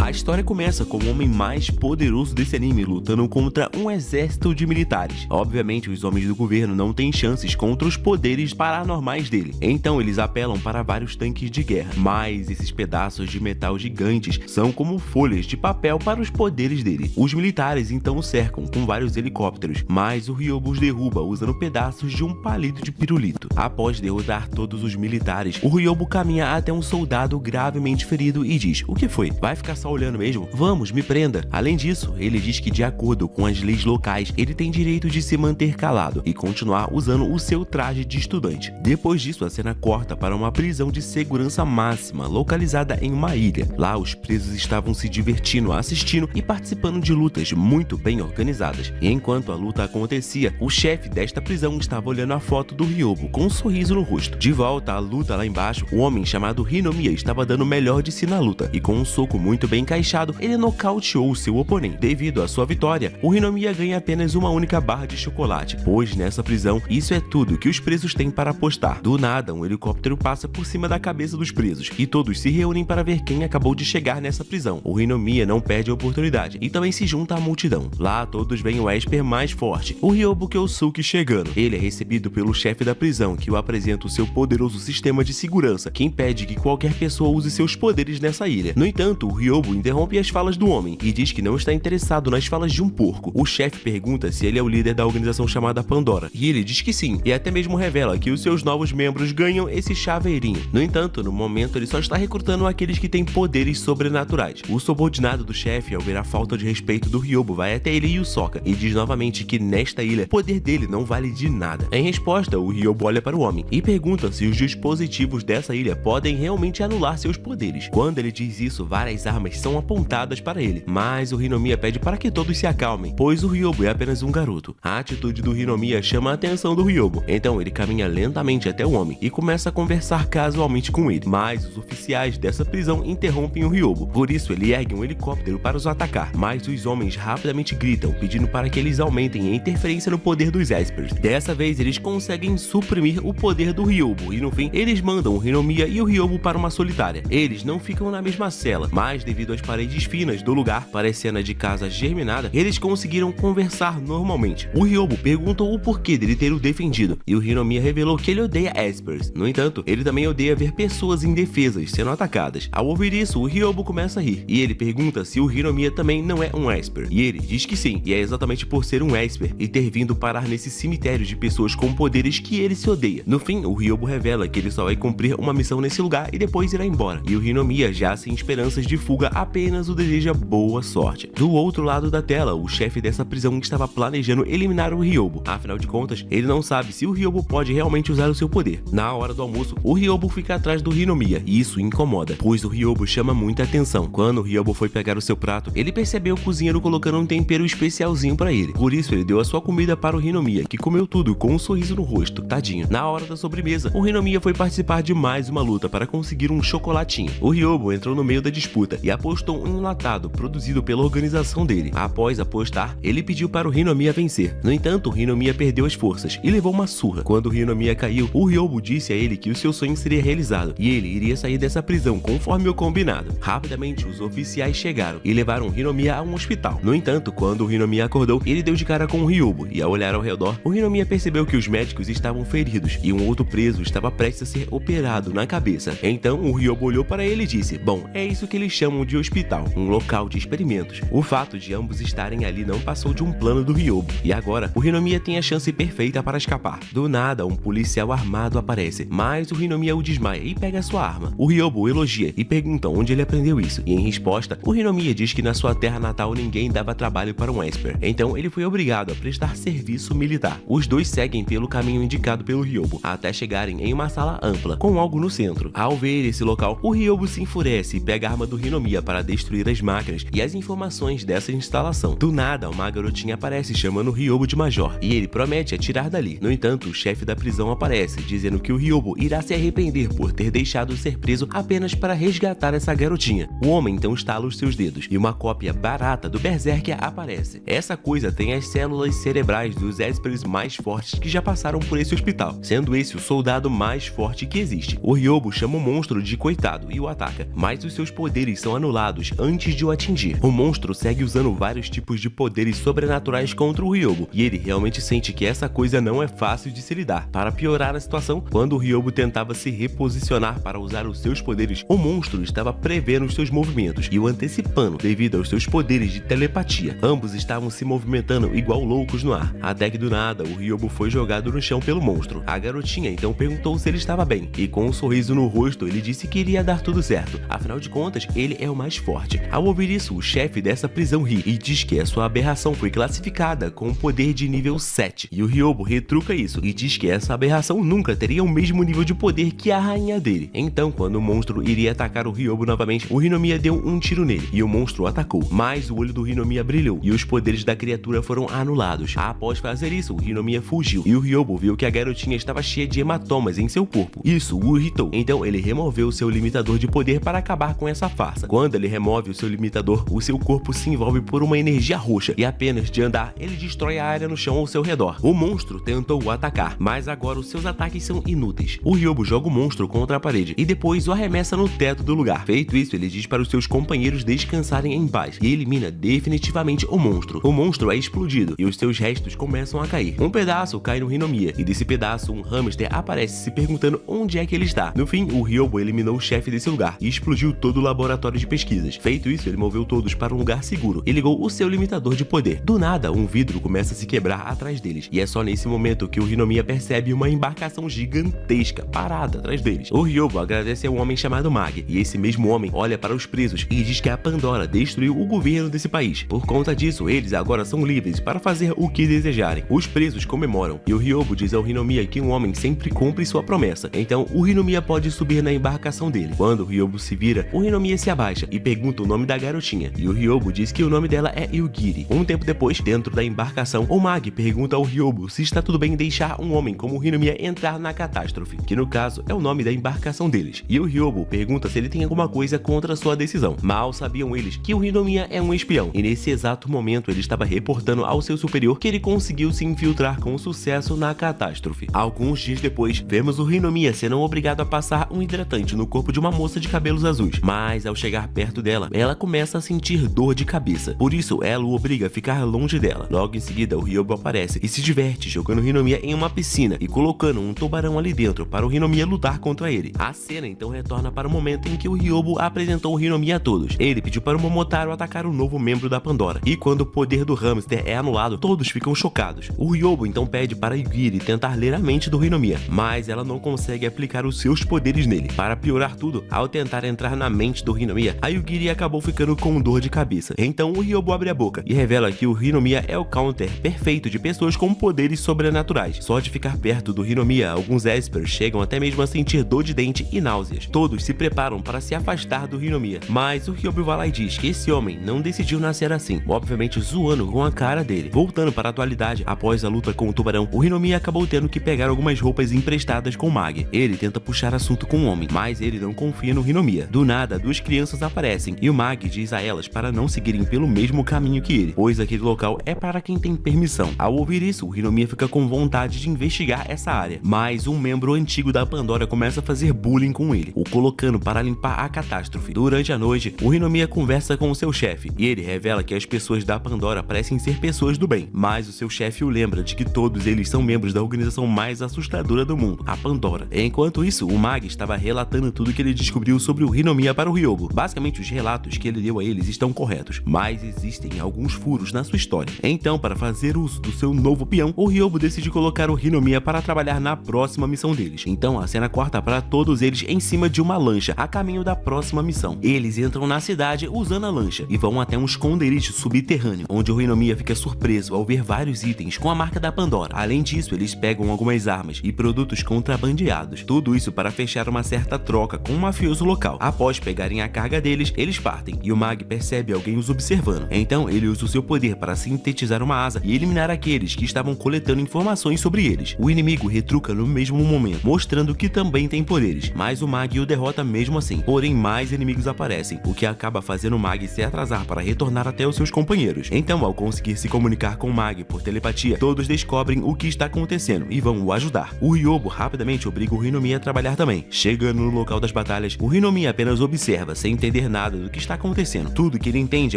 A história começa com o homem mais poderoso desse anime lutando contra um exército de militares. Obviamente, os homens do governo não têm chances contra os poderes paranormais dele, então eles apelam para vários tanques de guerra, mas esses pedaços de metal gigantes são como folhas de papel para os poderes dele. Os militares então o cercam com vários helicópteros, mas o Ryobo os derruba usando pedaços de um palito de pirulito. Após derrotar todos os militares, o Ryobo caminha até um soldado gravemente ferido e diz: "O que foi? Vai ficar só olhando mesmo? Vamos, me prenda." Além disso, ele diz que de acordo com as leis locais, ele tem direito de se manter calado e continuar usando o seu traje de estudante. Depois disso, a cena corta para uma prisão de segurança máxima localizada em uma ilha. Lá, os presos estavam se divertindo, assistindo e participando de lutas muito bem organizadas. E enquanto a luta acontecia, o chefe desta prisão estava olhando a foto do Ryobo com um sorriso no rosto. De volta à luta lá embaixo, o homem chamado Hinomiya estava dando o melhor de si na luta e com um soco muito bem encaixado, ele nocauteou o seu oponente. Devido à sua vitória, o Hinomiya ganha apenas uma única barra de chocolate, pois nessa prisão, isso é tudo que os presos têm para apostar. Do nada, um helicóptero passa por cima da cabeça dos presos e todos se reúnem para ver quem acabou de chegar nessa prisão. O Hinomiya não perde a oportunidade e também se junta à multidão. Lá, todos veem o Esper mais forte, o Ryobo Kyosuke, chegando. Ele é recebido pelo chefe da prisão, que o apresenta o seu poderoso sistema de segurança, que impede que qualquer pessoa use seus poderes nessa ilha. No entanto, o Ryobo interrompe as falas do homem e diz que não está interessado nas falas de um porco. O chefe pergunta se ele é o líder da organização chamada Pandora, e ele diz que sim, e até mesmo revela que os seus novos membros ganham esse chaveirinho. No entanto, no momento ele só está recrutando aqueles que têm poderes sobrenaturais. O subordinado do chefe, ao ver a falta de respeito do Ryobo, vai até ele e o soca, e diz novamente que nesta ilha, o poder dele não vale de nada. Em resposta, o Ryobo olha para o homem e pergunta se os dispositivos dessa ilha podem realmente anular seus poderes. Quando ele diz isso, várias armas são apontadas para ele, mas o Hinomiya pede para que todos se acalmem, pois o Ryobo é apenas um garoto. A atitude do Hinomiya chama a atenção do Ryobo, então ele caminha lentamente até o homem e começa a conversar casualmente com ele, mas os oficiais dessa prisão interrompem o Ryobo, por isso ele ergue um helicóptero para os atacar, mas os homens rapidamente gritam, pedindo para que eles aumentem a interferência no poder dos Espers. Dessa vez eles conseguem suprimir o poder do Ryobo e no fim eles mandam o Hinomiya e o Ryobo para uma solitária. Eles não ficam na mesma cela, mas devido às paredes finas do lugar, parecendo de casa germinada, eles conseguiram conversar normalmente. O Ryobo perguntou o porquê dele ter o defendido e o Hinomiya revelou que ele odeia Espers. No entanto, ele também odeia ver pessoas indefesas sendo atacadas. Ao ouvir isso, o Ryobo começa a rir e ele pergunta se o Hinomiya também não é um Esper, e ele diz que sim, e é exatamente por ser um Esper e ter vindo parar nesse cemitério de pessoas com poderes que ele se odeia. No fim, o Ryobo revela que ele só vai cumprir uma missão nesse lugar e depois irá embora, e o Hinomiya, já sem esperanças de fuga, apenas o deseja boa sorte. Do outro lado da tela, o chefe dessa prisão estava planejando eliminar o Ryobo, afinal de contas, ele não sabe se o Ryobo pode realmente usar o seu poder. Na hora do almoço, o Ryobo fica atrás do Hinomiya e isso incomoda, pois o Ryobo chama muita atenção. Quando o Ryobo foi pegar o seu prato, ele percebeu o cozinheiro colocando um tempero especialzinho para ele, por isso ele deu a sua comida para o Hinomiya, que comeu tudo com um sorriso no rosto, tadinho. Na hora da sobremesa, o Hinomiya foi participar de mais uma luta para conseguir um chocolatinho. O Ryobo entrou no meio da disputa e apostou um enlatado produzido pela organização dele. Após apostar, ele pediu para o Hinomiya vencer. No entanto, o Hinomiya perdeu as forças e levou uma surra. Quando o Hinomiya caiu, o Ryobo disse a ele que o seu sonho seria realizado e ele iria sair dessa prisão conforme o combinado. Rapidamente, os oficiais chegaram e levaram o Hinomiya a um hospital. No entanto, quando o Hinomiya acordou, ele deu de cara com o Ryobo e ao olhar ao redor, o Hinomiya percebeu que os médicos estavam feridos e um outro preso estava prestes a ser operado na cabeça. Então, o Ryobo olhou para ele e disse: "Bom, é isso que eles chamam de hospital, um local de experimentos." O fato de ambos estarem ali não passou de um plano do Ryobo, e agora o Hinomiya tem a chance perfeita para escapar. Do nada, um policial armado aparece, mas o Hinomiya o desmaia e pega sua arma. O Ryobo o elogia e pergunta onde ele aprendeu isso, e em resposta, o Hinomiya diz que na sua terra natal ninguém dava trabalho para um Esper, então ele foi obrigado a prestar serviço militar. Os dois seguem pelo caminho indicado pelo Ryobo, até chegarem em uma sala ampla, com algo no centro. Ao ver esse local, o Ryobo se enfurece e pega a arma do Hinomiya para destruir as máquinas e as informações dessa instalação. Do nada, uma garotinha aparece chamando o Ryobo de Major, e ele promete atirar dali. No entanto, o chefe da prisão aparece, dizendo que o Ryobo irá se arrepender por ter deixado ser preso apenas para resgatar essa garotinha. O homem então estala os seus dedos, e uma cópia barata do Berserker aparece. Essa coisa tem as células cerebrais dos Espers mais fortes que já passaram por esse hospital, sendo esse o soldado mais forte que existe. O Ryobo chama o monstro de coitado e o ataca, mas os seus poderes são anulados anulados antes de o atingir. O monstro segue usando vários tipos de poderes sobrenaturais contra o Ryobo, e ele realmente sente que essa coisa não é fácil de se lidar. Para piorar a situação, quando o Ryobo tentava se reposicionar para usar os seus poderes, o monstro estava prevendo os seus movimentos e o antecipando devido aos seus poderes de telepatia. Ambos estavam se movimentando igual loucos no ar, até que do nada o Ryobo foi jogado no chão pelo monstro. A garotinha então perguntou se ele estava bem, e com um sorriso no rosto ele disse que iria dar tudo certo, afinal de contas ele é o mais forte. Ao ouvir isso, o chefe dessa prisão ri e diz que a sua aberração foi classificada com um poder de nível 7, e o Ryobo retruca isso e diz que essa aberração nunca teria o mesmo nível de poder que a rainha dele. Então, quando o monstro iria atacar o Ryobo novamente, o Hinomiya deu um tiro nele e o monstro atacou, mas o olho do Hinomiya brilhou e os poderes da criatura foram anulados. Após fazer isso, o Hinomiya fugiu e o Ryobo viu que a garotinha estava cheia de hematomas em seu corpo. Isso o irritou, então ele removeu seu limitador de poder para acabar com essa farsa. Quando ele remove o seu limitador, o seu corpo se envolve por uma energia roxa e apenas de andar, ele destrói a área no chão ao seu redor. O monstro tentou o atacar, mas agora os seus ataques são inúteis. O Ryobo joga o monstro contra a parede e depois o arremessa no teto do lugar. Feito isso, ele diz para os seus companheiros descansarem em paz e elimina definitivamente o monstro. O monstro é explodido e os seus restos começam a cair. Um pedaço cai no Hinomiya e desse pedaço um hamster aparece se perguntando onde é que ele está. No fim, o Ryobo eliminou o chefe desse lugar e explodiu todo o laboratório de pesquisas. Feito isso, ele moveu todos para um lugar seguro e ligou o seu limitador de poder. Do nada, um vidro começa a se quebrar atrás deles e é só nesse momento que o Hinomiya percebe uma embarcação gigantesca parada atrás deles. O Ryobo agradece a um homem chamado Mag e esse mesmo homem olha para os presos e diz que a Pandora destruiu o governo desse país. Por conta disso, eles agora são livres para fazer o que desejarem. Os presos comemoram e o Ryobo diz ao Hinomiya que um homem sempre cumpre sua promessa. Então o Hinomiya pode subir na embarcação dele. Quando o Ryobo se vira, o Hinomiya se abaixa e pergunta o nome da garotinha e o Ryobo diz que o nome dela é Yugiri. Um tempo depois, dentro da embarcação, o Mag pergunta ao Ryobo se está tudo bem deixar um homem como o Hinomiya entrar na catástrofe, que no caso é o nome da embarcação deles. E o Ryobo pergunta se ele tem alguma coisa contra sua decisão. Mal sabiam eles que o Hinomiya é um espião e nesse exato momento ele estava reportando ao seu superior que ele conseguiu se infiltrar com sucesso na catástrofe. Alguns dias depois, vemos o Hinomiya sendo obrigado a passar um hidratante no corpo de uma moça de cabelos azuis, mas ao chegar perto dela, ela começa a sentir dor de cabeça. Por isso, ela o obriga a ficar longe dela. Logo em seguida, o Ryobo aparece e se diverte jogando o Hinomiya em uma piscina e colocando um tubarão ali dentro para o Hinomiya lutar contra ele. A cena então retorna para o momento em que o Ryobo apresentou o Hinomiya a todos. Ele pediu para o Momotaro atacar o novo membro da Pandora e quando o poder do hamster é anulado, todos ficam chocados. O Ryobo então pede para Yugiri tentar ler a mente do Hinomiya, mas ela não consegue aplicar os seus poderes nele. Para piorar tudo, ao tentar entrar na mente do Hinomiya, a Yugiri acabou ficando com dor de cabeça. Então o Ryobo abre a boca e revela que o Hinomiya é o counter perfeito de pessoas com poderes sobrenaturais. Só de ficar perto do Hinomiya, alguns espers chegam até mesmo a sentir dor de dente e náuseas. Todos se preparam para se afastar do Hinomiya, mas o Ryobo vai lá e diz que esse homem não decidiu nascer assim, obviamente zoando com a cara dele. Voltando para a atualidade, após a luta com o tubarão, o Hinomiya acabou tendo que pegar algumas roupas emprestadas com o Mag. Ele tenta puxar assunto com o homem, mas ele não confia no Hinomiya. Do nada, duas crianças aparecem e o Mag diz a elas para não seguirem pelo mesmo caminho que ele, pois aquele local é para quem tem permissão. Ao ouvir isso, o Hinomiya fica com vontade de investigar essa área, mas um membro antigo da Pandora começa a fazer bullying com ele, o colocando para limpar a catástrofe. Durante a noite, o Hinomiya conversa com o seu chefe e ele revela que as pessoas da Pandora parecem ser pessoas do bem, mas o seu chefe o lembra de que todos eles são membros da organização mais assustadora do mundo, a Pandora. Enquanto isso, o Mag estava relatando tudo que ele descobriu sobre o Hinomiya para o Ryobo. Basicamente, os relatos que ele deu a eles estão corretos, mas existem alguns furos na sua história. Então, para fazer uso do seu novo peão, o Ryobo decide colocar o Hinomiya para trabalhar na próxima missão deles. Então, a cena corta para todos eles em cima de uma lancha, a caminho da próxima missão. Eles entram na cidade usando a lancha e vão até um esconderijo subterrâneo, onde o Hinomiya fica surpreso ao ver vários itens com a marca da Pandora. Além disso, eles pegam algumas armas e produtos contrabandeados. Tudo isso para fechar uma certa troca com um mafioso local. Após pegarem a carga deles, eles partem e o Mag percebe alguém os observando. Então, ele usa o seu poder para sintetizar uma asa e eliminar aqueles que estavam coletando informações sobre eles. O inimigo retruca no mesmo momento, mostrando que também tem poderes, mas o Mag o derrota mesmo assim. Porém, mais inimigos aparecem, o que acaba fazendo o Mag se atrasar para retornar até os seus companheiros. Então, ao conseguir se comunicar com o Mag por telepatia, todos descobrem o que está acontecendo e vão o ajudar. O Ryobo rapidamente obriga o Hinomiya a trabalhar também. Chegando no local das batalhas, o Hinomiya apenas observa, sem entender entender nada do que está acontecendo. Tudo que ele entende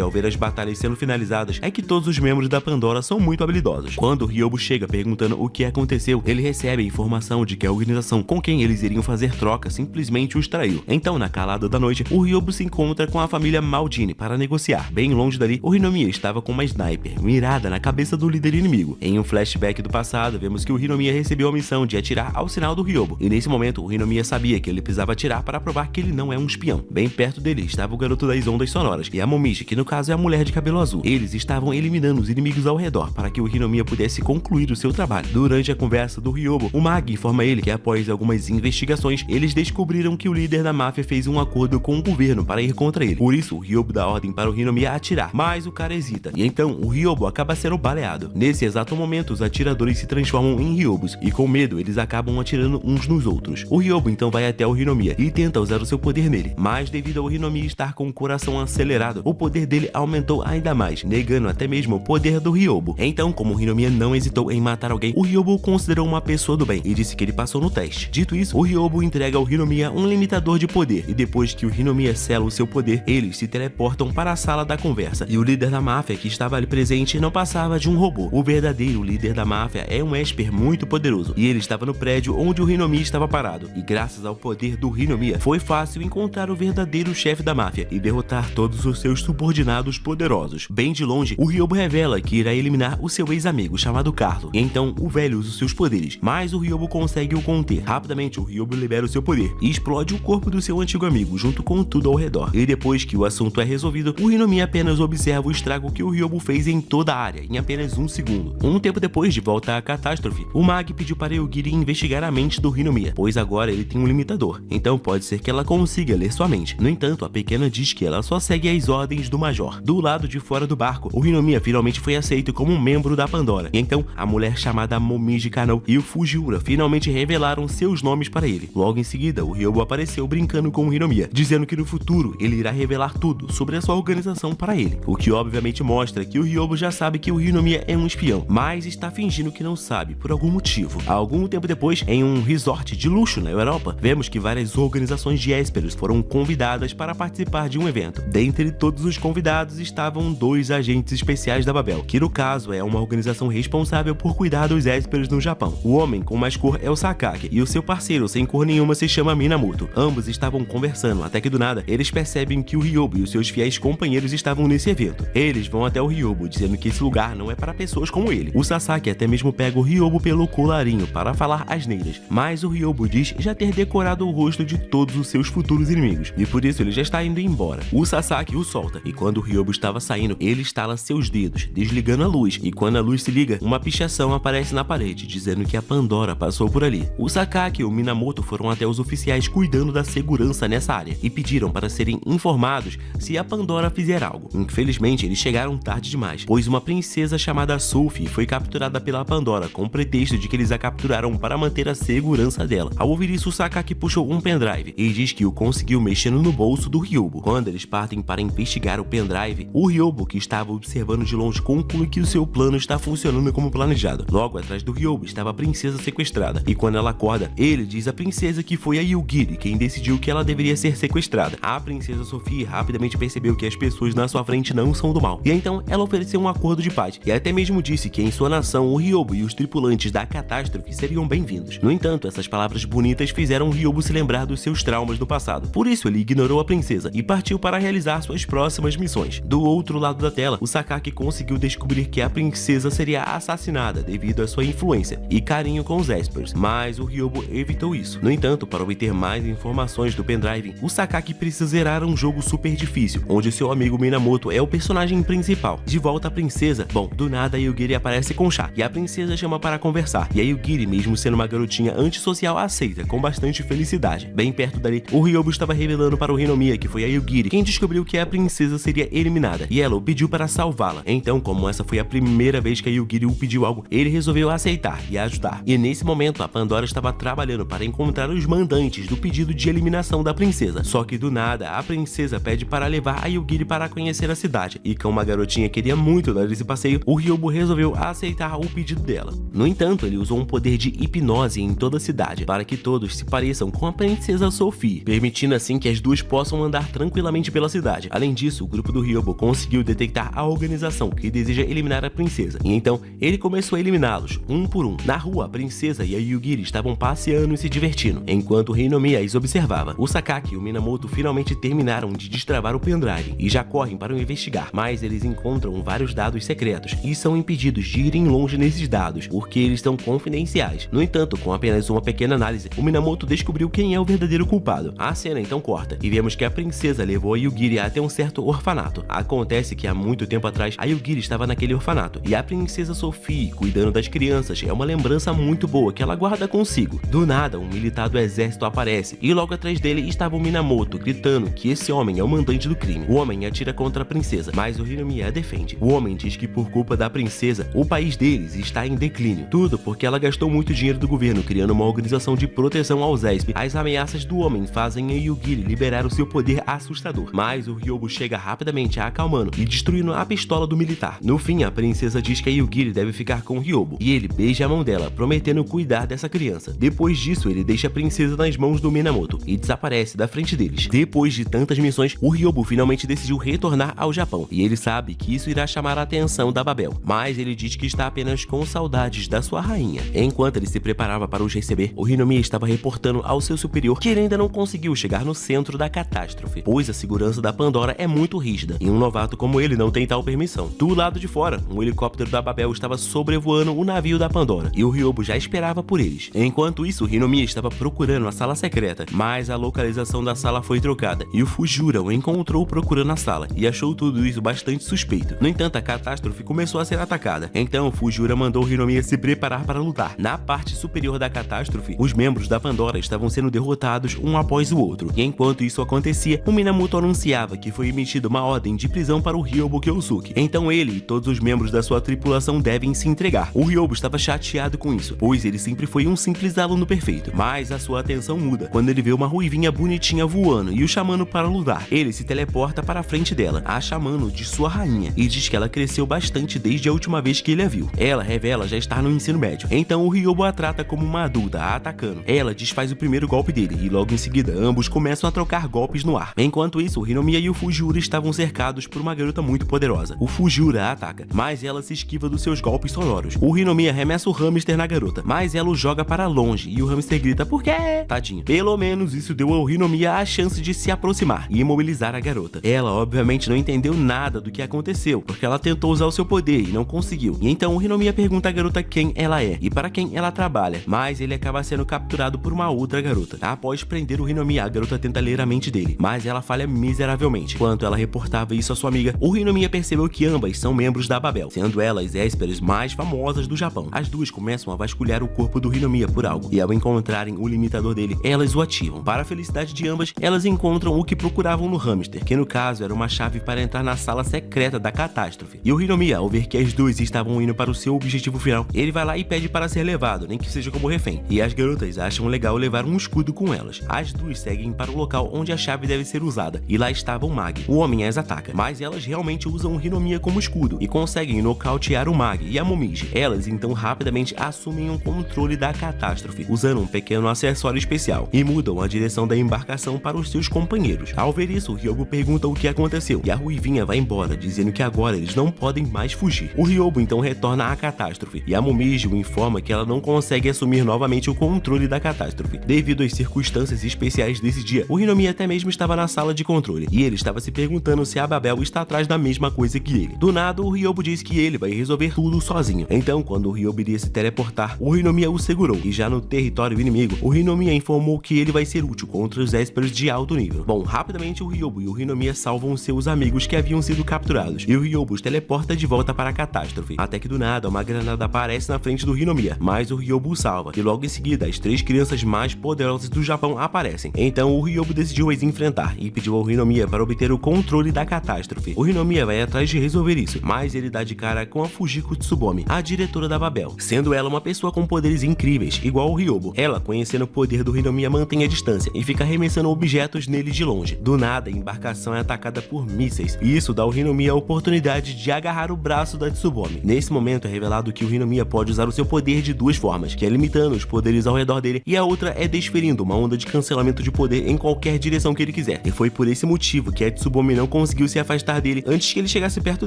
ao ver as batalhas sendo finalizadas é que todos os membros da Pandora são muito habilidosos. Quando o Ryobo chega perguntando o que aconteceu, ele recebe a informação de que a organização com quem eles iriam fazer troca simplesmente os traiu. Então, na calada da noite, o Ryobo se encontra com a família Maldini para negociar. Bem longe dali, o Hinomiya estava com uma sniper mirada na cabeça do líder inimigo. Em um flashback do passado, vemos que o Hinomiya recebeu a missão de atirar ao sinal do Ryobo, e nesse momento o Hinomiya sabia que ele precisava atirar para provar que ele não é um espião. Bem perto dele estava o garoto das ondas sonoras e a Momiji, que no caso é a mulher de cabelo azul. Eles estavam eliminando os inimigos ao redor para que o Hinomiya pudesse concluir o seu trabalho. Durante a conversa do Ryobo, o Mag informa ele que após algumas investigações, eles descobriram que o líder da máfia fez um acordo com o governo para ir contra ele. Por isso, o Ryobo dá ordem para o Hinomiya atirar, mas o cara hesita, e então o Ryobo acaba sendo baleado. Nesse exato momento, os atiradores se transformam em Ryobos, e com medo, eles acabam atirando uns nos outros. O Ryobo então vai até o Hinomiya e tenta usar o seu poder nele, mas devido ao Hinomiya estar com o coração acelerado, o poder dele aumentou ainda mais, negando até mesmo o poder do Ryobo. Então, como o Hinomiya não hesitou em matar alguém, o Ryobo o considerou uma pessoa do bem e disse que ele passou no teste. Dito isso, o Ryobo entrega ao Hinomiya um limitador de poder, e depois que o Hinomiya sela o seu poder, eles se teleportam para a sala da conversa, e o líder da máfia que estava ali presente não passava de um robô. O verdadeiro líder da máfia é um Esper muito poderoso, e ele estava no prédio onde o Hinomiya estava parado, e graças ao poder do Hinomiya, foi fácil encontrar o verdadeiro chefe da máfia e derrotar todos os seus subordinados poderosos. Bem de longe, o Ryobo revela que irá eliminar o seu ex-amigo chamado Carlo, e então o velho usa os seus poderes, mas o Ryobo consegue o conter. Rapidamente, o Ryobo libera o seu poder e explode o corpo do seu antigo amigo junto com tudo ao redor. E depois que o assunto é resolvido, o Hinomiya apenas observa o estrago que o Ryobo fez em toda a área em apenas um segundo. Um tempo depois de volta à catástrofe, o Mag pediu para Yugiri investigar a mente do Hinomiya, pois agora ele tem um limitador, então pode ser que ela consiga ler sua mente. No entanto, a pequena diz que ela só segue as ordens do Major. Do lado de fora do barco, o Hinomiya finalmente foi aceito como um membro da Pandora, e então a mulher chamada Momiji Kano e o Fujiura finalmente revelaram seus nomes para ele. Logo em seguida, o Ryobo apareceu brincando com o Hinomiya, dizendo que no futuro ele irá revelar tudo sobre a sua organização para ele, o que obviamente mostra que o Ryobo já sabe que o Hinomiya é um espião, mas está fingindo que não sabe por algum motivo. Algum tempo depois, em um resort de luxo na Europa, vemos que várias organizações de Esperos foram convidadas para participar de um evento. Dentre todos os convidados estavam 2 agentes especiais da Babel, que no caso é uma organização responsável por cuidar dos Esperos no Japão. O homem com mais cor é o Sakaki, e o seu parceiro sem cor nenhuma se chama Minamoto. Ambos estavam conversando, até que do nada, eles percebem que o Ryobo e os seus fiéis companheiros estavam nesse evento. Eles vão até o Ryobo, dizendo que esse lugar não é para pessoas como ele. O Sasaki até mesmo pega o Ryobo pelo colarinho para falar asneiras, mas o Ryobo diz já ter decorado o rosto de todos os seus futuros inimigos, e por isso ele já está indo embora. O Sasaki o solta, e quando o Ryobo estava saindo, ele estala seus dedos, desligando a luz, e quando a luz se liga, uma pichação aparece na parede, dizendo que a Pandora passou por ali. O Sakaki e o Minamoto foram até os oficiais cuidando da segurança nessa área, e pediram para serem informados se a Pandora fizer algo. Infelizmente, eles chegaram tarde demais, pois uma princesa chamada Sophie foi capturada pela Pandora, com o pretexto de que eles a capturaram para manter a segurança dela. Ao ouvir isso, o Sakaki puxou um pendrive, e diz que o conseguiu mexendo no bolso do Ryobo. Quando eles partem para investigar o pendrive, o Ryobo, que estava observando de longe, conclui que o seu plano está funcionando como planejado. Logo atrás do Ryobo estava a princesa sequestrada, e quando ela acorda, ele diz à princesa que foi a Yugiri quem decidiu que ela deveria ser sequestrada. A princesa Sophie rapidamente percebeu que as pessoas na sua frente não são do mal, e então ela ofereceu um acordo de paz, e até mesmo disse que em sua nação o Ryobo e os tripulantes da catástrofe seriam bem-vindos. No entanto, essas palavras bonitas fizeram o Ryobo se lembrar dos seus traumas do passado, por isso ele ignorou a princesa e partiu para realizar suas próximas missões. Do outro lado da tela, o Sakaki conseguiu descobrir que a princesa seria assassinada devido à sua influência e carinho com os Espers, mas o Ryobo evitou isso. No entanto, para obter mais informações do pendrive, o Sakaki precisa zerar um jogo super difícil, onde seu amigo Minamoto é o personagem principal. De volta à princesa, bom, do nada a Yugiri aparece com chá, e a princesa chama para conversar, e a Yugiri, mesmo sendo uma garotinha antissocial, aceita com bastante felicidade. Bem perto dali, o Ryobo estava revelando para o Hinomiya que foi a Yugiri quem descobriu que a princesa seria eliminada, e ela o pediu para salvá-la. Então, como essa foi a primeira vez que a Yugiri o pediu algo, ele resolveu aceitar e ajudar. E nesse momento, a Pandora estava trabalhando para encontrar os mandantes do pedido de eliminação da princesa. Só que do nada, a princesa pede para levar a Yugiri para conhecer a cidade, e como a garotinha queria muito dar esse passeio, o Ryobo resolveu aceitar o pedido dela. No entanto, ele usou um poder de hipnose em toda a cidade, para que todos se pareçam com a princesa Sophie, permitindo assim que as duas possam andar andar tranquilamente pela cidade. Além disso, o grupo do Ryobo conseguiu detectar a organização que deseja eliminar a princesa, e então ele começou a eliminá-los, um por um. Na rua, a princesa e a Yugiri estavam passeando e se divertindo, enquanto o Hinomiya as observava. O Sakaki e o Minamoto finalmente terminaram de destravar o pendrive e já correm para o investigar, mas eles encontram vários dados secretos e são impedidos de irem longe nesses dados, porque eles são confidenciais. No entanto, com apenas uma pequena análise, o Minamoto descobriu quem é o verdadeiro culpado. A cena então corta e vemos que a princesa levou a Yugiri até um certo orfanato. Acontece que há muito tempo atrás, a Yugiri estava naquele orfanato e a princesa Sophie, cuidando das crianças, é uma lembrança muito boa que ela guarda consigo. Do nada, um militar do exército aparece e logo atrás dele estava o Minamoto, gritando que esse homem é o mandante do crime. O homem atira contra a princesa, mas o Hinomiya a defende. O homem diz que por culpa da princesa, o país deles está em declínio. Tudo porque ela gastou muito dinheiro do governo criando uma organização de proteção aos ESP. As ameaças do homem fazem a Yugiri liberar o seu poder assustador, mas o Ryobo chega rapidamente a acalmando e destruindo a pistola do militar. No fim, a princesa diz que a Yugiri deve ficar com o Ryobo e ele beija a mão dela, prometendo cuidar dessa criança. Depois disso, ele deixa a princesa nas mãos do Minamoto e desaparece da frente deles. Depois de tantas missões, o Ryobo finalmente decidiu retornar ao Japão e ele sabe que isso irá chamar a atenção da Babel, mas ele diz que está apenas com saudades da sua rainha. Enquanto ele se preparava para os receber, o Hinomiya estava reportando ao seu superior que ele ainda não conseguiu chegar no centro da catástrofe, pois a segurança da Pandora é muito rígida e um novato como ele não tem tal permissão. Do lado de fora, um helicóptero da Babel estava sobrevoando o navio da Pandora e o Ryobo já esperava por eles. Enquanto isso, o Hinomiya estava procurando a sala secreta, mas a localização da sala foi trocada e o Fujura o encontrou procurando a sala e achou tudo isso bastante suspeito. No entanto, a catástrofe começou a ser atacada, então o Fujura mandou o Hinomiya se preparar para lutar. Na parte superior da catástrofe, os membros da Pandora estavam sendo derrotados um após o outro, e enquanto isso acontecia, o Minamoto anunciava que foi emitida uma ordem de prisão para o Ryobo Kyosuke. Então ele e todos os membros da sua tripulação devem se entregar. O Ryobo estava chateado com isso, pois ele sempre foi um simples aluno perfeito, mas a sua atenção muda quando ele vê uma ruivinha bonitinha voando e o chamando para lutar. Ele se teleporta para a frente dela, a chamando de sua rainha, e diz que ela cresceu bastante desde a última vez que ele a viu. Ela revela já estar no ensino médio, então o Ryobo a trata como uma adulta, a atacando. Ela desfaz o primeiro golpe dele e logo em seguida ambos começam a trocar golpes no ar. Enquanto isso, o Hinomiya e o Fujura estavam cercados por uma garota muito poderosa. O Fujura a ataca, mas ela se esquiva dos seus golpes sonoros. O Hinomiya arremessa o hamster na garota, mas ela o joga para longe e o hamster grita "por quê?". Tadinho. Pelo menos isso deu ao Hinomiya a chance de se aproximar e imobilizar a garota. Ela obviamente não entendeu nada do que aconteceu, porque ela tentou usar o seu poder e não conseguiu. E então o Hinomiya pergunta à garota quem ela é e para quem ela trabalha, mas ele acaba sendo capturado por uma outra garota. Após prender o Hinomiya, a garota tenta ler a mente dele, mas ela falha miseravelmente. Enquanto ela reportava isso à sua amiga, o Hinomiya percebeu que ambas são membros da Babel, sendo elas ésperas mais famosas do Japão. As duas começam a vasculhar o corpo do Hinomiya por algo, e ao encontrarem o limitador dele, elas o ativam. Para a felicidade de ambas, elas encontram o que procuravam no hamster, que no caso era uma chave para entrar na sala secreta da catástrofe. E o Hinomiya, ao ver que as duas estavam indo para o seu objetivo final, ele vai lá e pede para ser levado, nem que seja como refém. E as garotas acham legal levar um escudo com elas. As duas seguem para o local onde a chave deve ser usada, e lá estava o Mag. O homem as ataca, mas elas realmente usam o Hinomiya como escudo e conseguem nocautear o Mag e a Momiji. Elas então rapidamente assumem o controle da catástrofe, usando um pequeno acessório especial, e mudam a direção da embarcação para os seus companheiros. Ao ver isso, o Ryobo pergunta o que aconteceu, e a ruivinha vai embora, dizendo que agora eles não podem mais fugir. O Ryobo então retorna à catástrofe, e a Momiji o informa que ela não consegue assumir novamente o controle da catástrofe. Devido às circunstâncias especiais desse dia, o Hinomiya até mesmo estava na sala de controle, e ele estava se perguntando se a Babel está atrás da mesma coisa que ele. Do nada, o Ryobo diz que ele vai resolver tudo sozinho. Então, quando o Ryobo iria se teleportar, o Hinomiya o segurou, e já no território inimigo, o Hinomiya informou que ele vai ser útil contra os ésperos de alto nível. Bom, rapidamente o Ryobo e o Hinomiya salvam seus amigos que haviam sido capturados, e o Ryobo os teleporta de volta para a catástrofe, até que do nada uma granada aparece na frente do Hinomiya, mas o Ryobo o salva, e logo em seguida as três crianças mais poderosas do Japão aparecem. Então o Ryobo decidiu as enfrentar e pediu ao Hinomiya para obter o controle da catástrofe. O Hinomiya vai atrás de resolver isso, mas ele dá de cara com a Fujiko Tsubomi, a diretora da Babel, sendo ela uma pessoa com poderes incríveis, igual ao Ryobo. Ela, conhecendo o poder do Hinomiya, mantém a distância e fica arremessando objetos nele de longe. Do nada, a embarcação é atacada por mísseis, e isso dá ao Hinomiya a oportunidade de agarrar o braço da Tsubomi. Nesse momento é revelado que o Hinomiya pode usar o seu poder de duas formas, que é limitando os poderes ao redor dele, e a outra é desferindo uma onda de cancelamento de poder em qualquer direção que ele quiser. quiser, e foi por esse motivo que a Tsubomi não conseguiu se afastar dele antes que ele chegasse perto